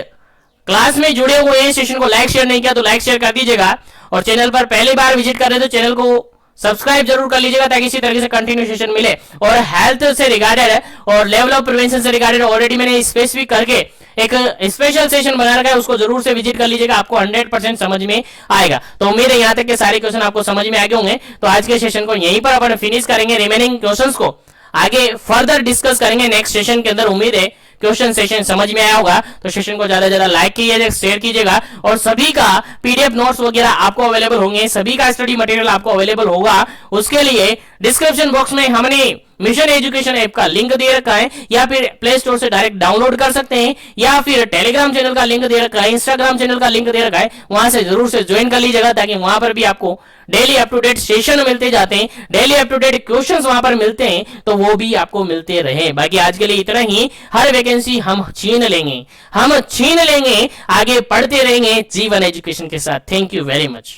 क्लास में जुड़े हुए हैं, सेशन को लाइक शेयर नहीं किया तो लाइक शेयर कर दीजिएगा, और चैनल पर पहली बार विजिट कर रहे हैं तो चैनल को सब्सक्राइब जरूर कर लीजिएगा ताकि इसी तरीके से कंटिन्यू सेशन मिले। और हेल्थ से रिगार्डेड और लेवल ऑफ प्रिवेंशन से रिगार्डेड ऑलरेडी मैंने स्पेसिफिक करके एक स्पेशल सेशन बना रखा है, उसको जरूर से विजिट कर लीजिएगा, आपको 100% समझ में आएगा। तो उम्मीद है यहां तक के सारे क्वेश्चन आपको समझ में आ गए होंगे। तो आज के सेशन को यहीं पर अपन फिनिश करेंगे। रिमेनिंग क्वेश्चंस को आगे फर्दर डिस्कस करेंगे नेक्स्ट सेशन के अंदर। उम्मीद है क्वेश्चन सेशन समझ में आया होगा। तो सेशन को ज्यादा से ज्यादा लाइक कीजिएगा, शेयर कीजिएगा, और सभी का पीडीएफ नोट्स वगैरह आपको अवेलेबल होंगे, सभी का स्टडी मटेरियल आपको अवेलेबल होगा। उसके लिए डिस्क्रिप्शन बॉक्स में हमने मिशन एजुकेशन ऐप का लिंक दे रखा है, या फिर प्ले स्टोर से डायरेक्ट डाउनलोड कर सकते हैं, या फिर टेलीग्राम चैनल का लिंक दे रखा है, इंस्टाग्राम चैनल का लिंक दे रखा है, वहां से जरूर से ज्वाइन कर लीजिएगा ताकि वहां पर भी आपको daily up to date session मिलते जाते हैं, daily up to date questions वहां पर मिलते हैं, तो वो भी आपको मिलते रहे। बाकी आज के लिए इतना ही। हर वैकेंसी हम छीन लेंगे, हम छीन लेंगे, आगे पढ़ते रहेंगे जीवन एजुकेशन के साथ। Thank you very much.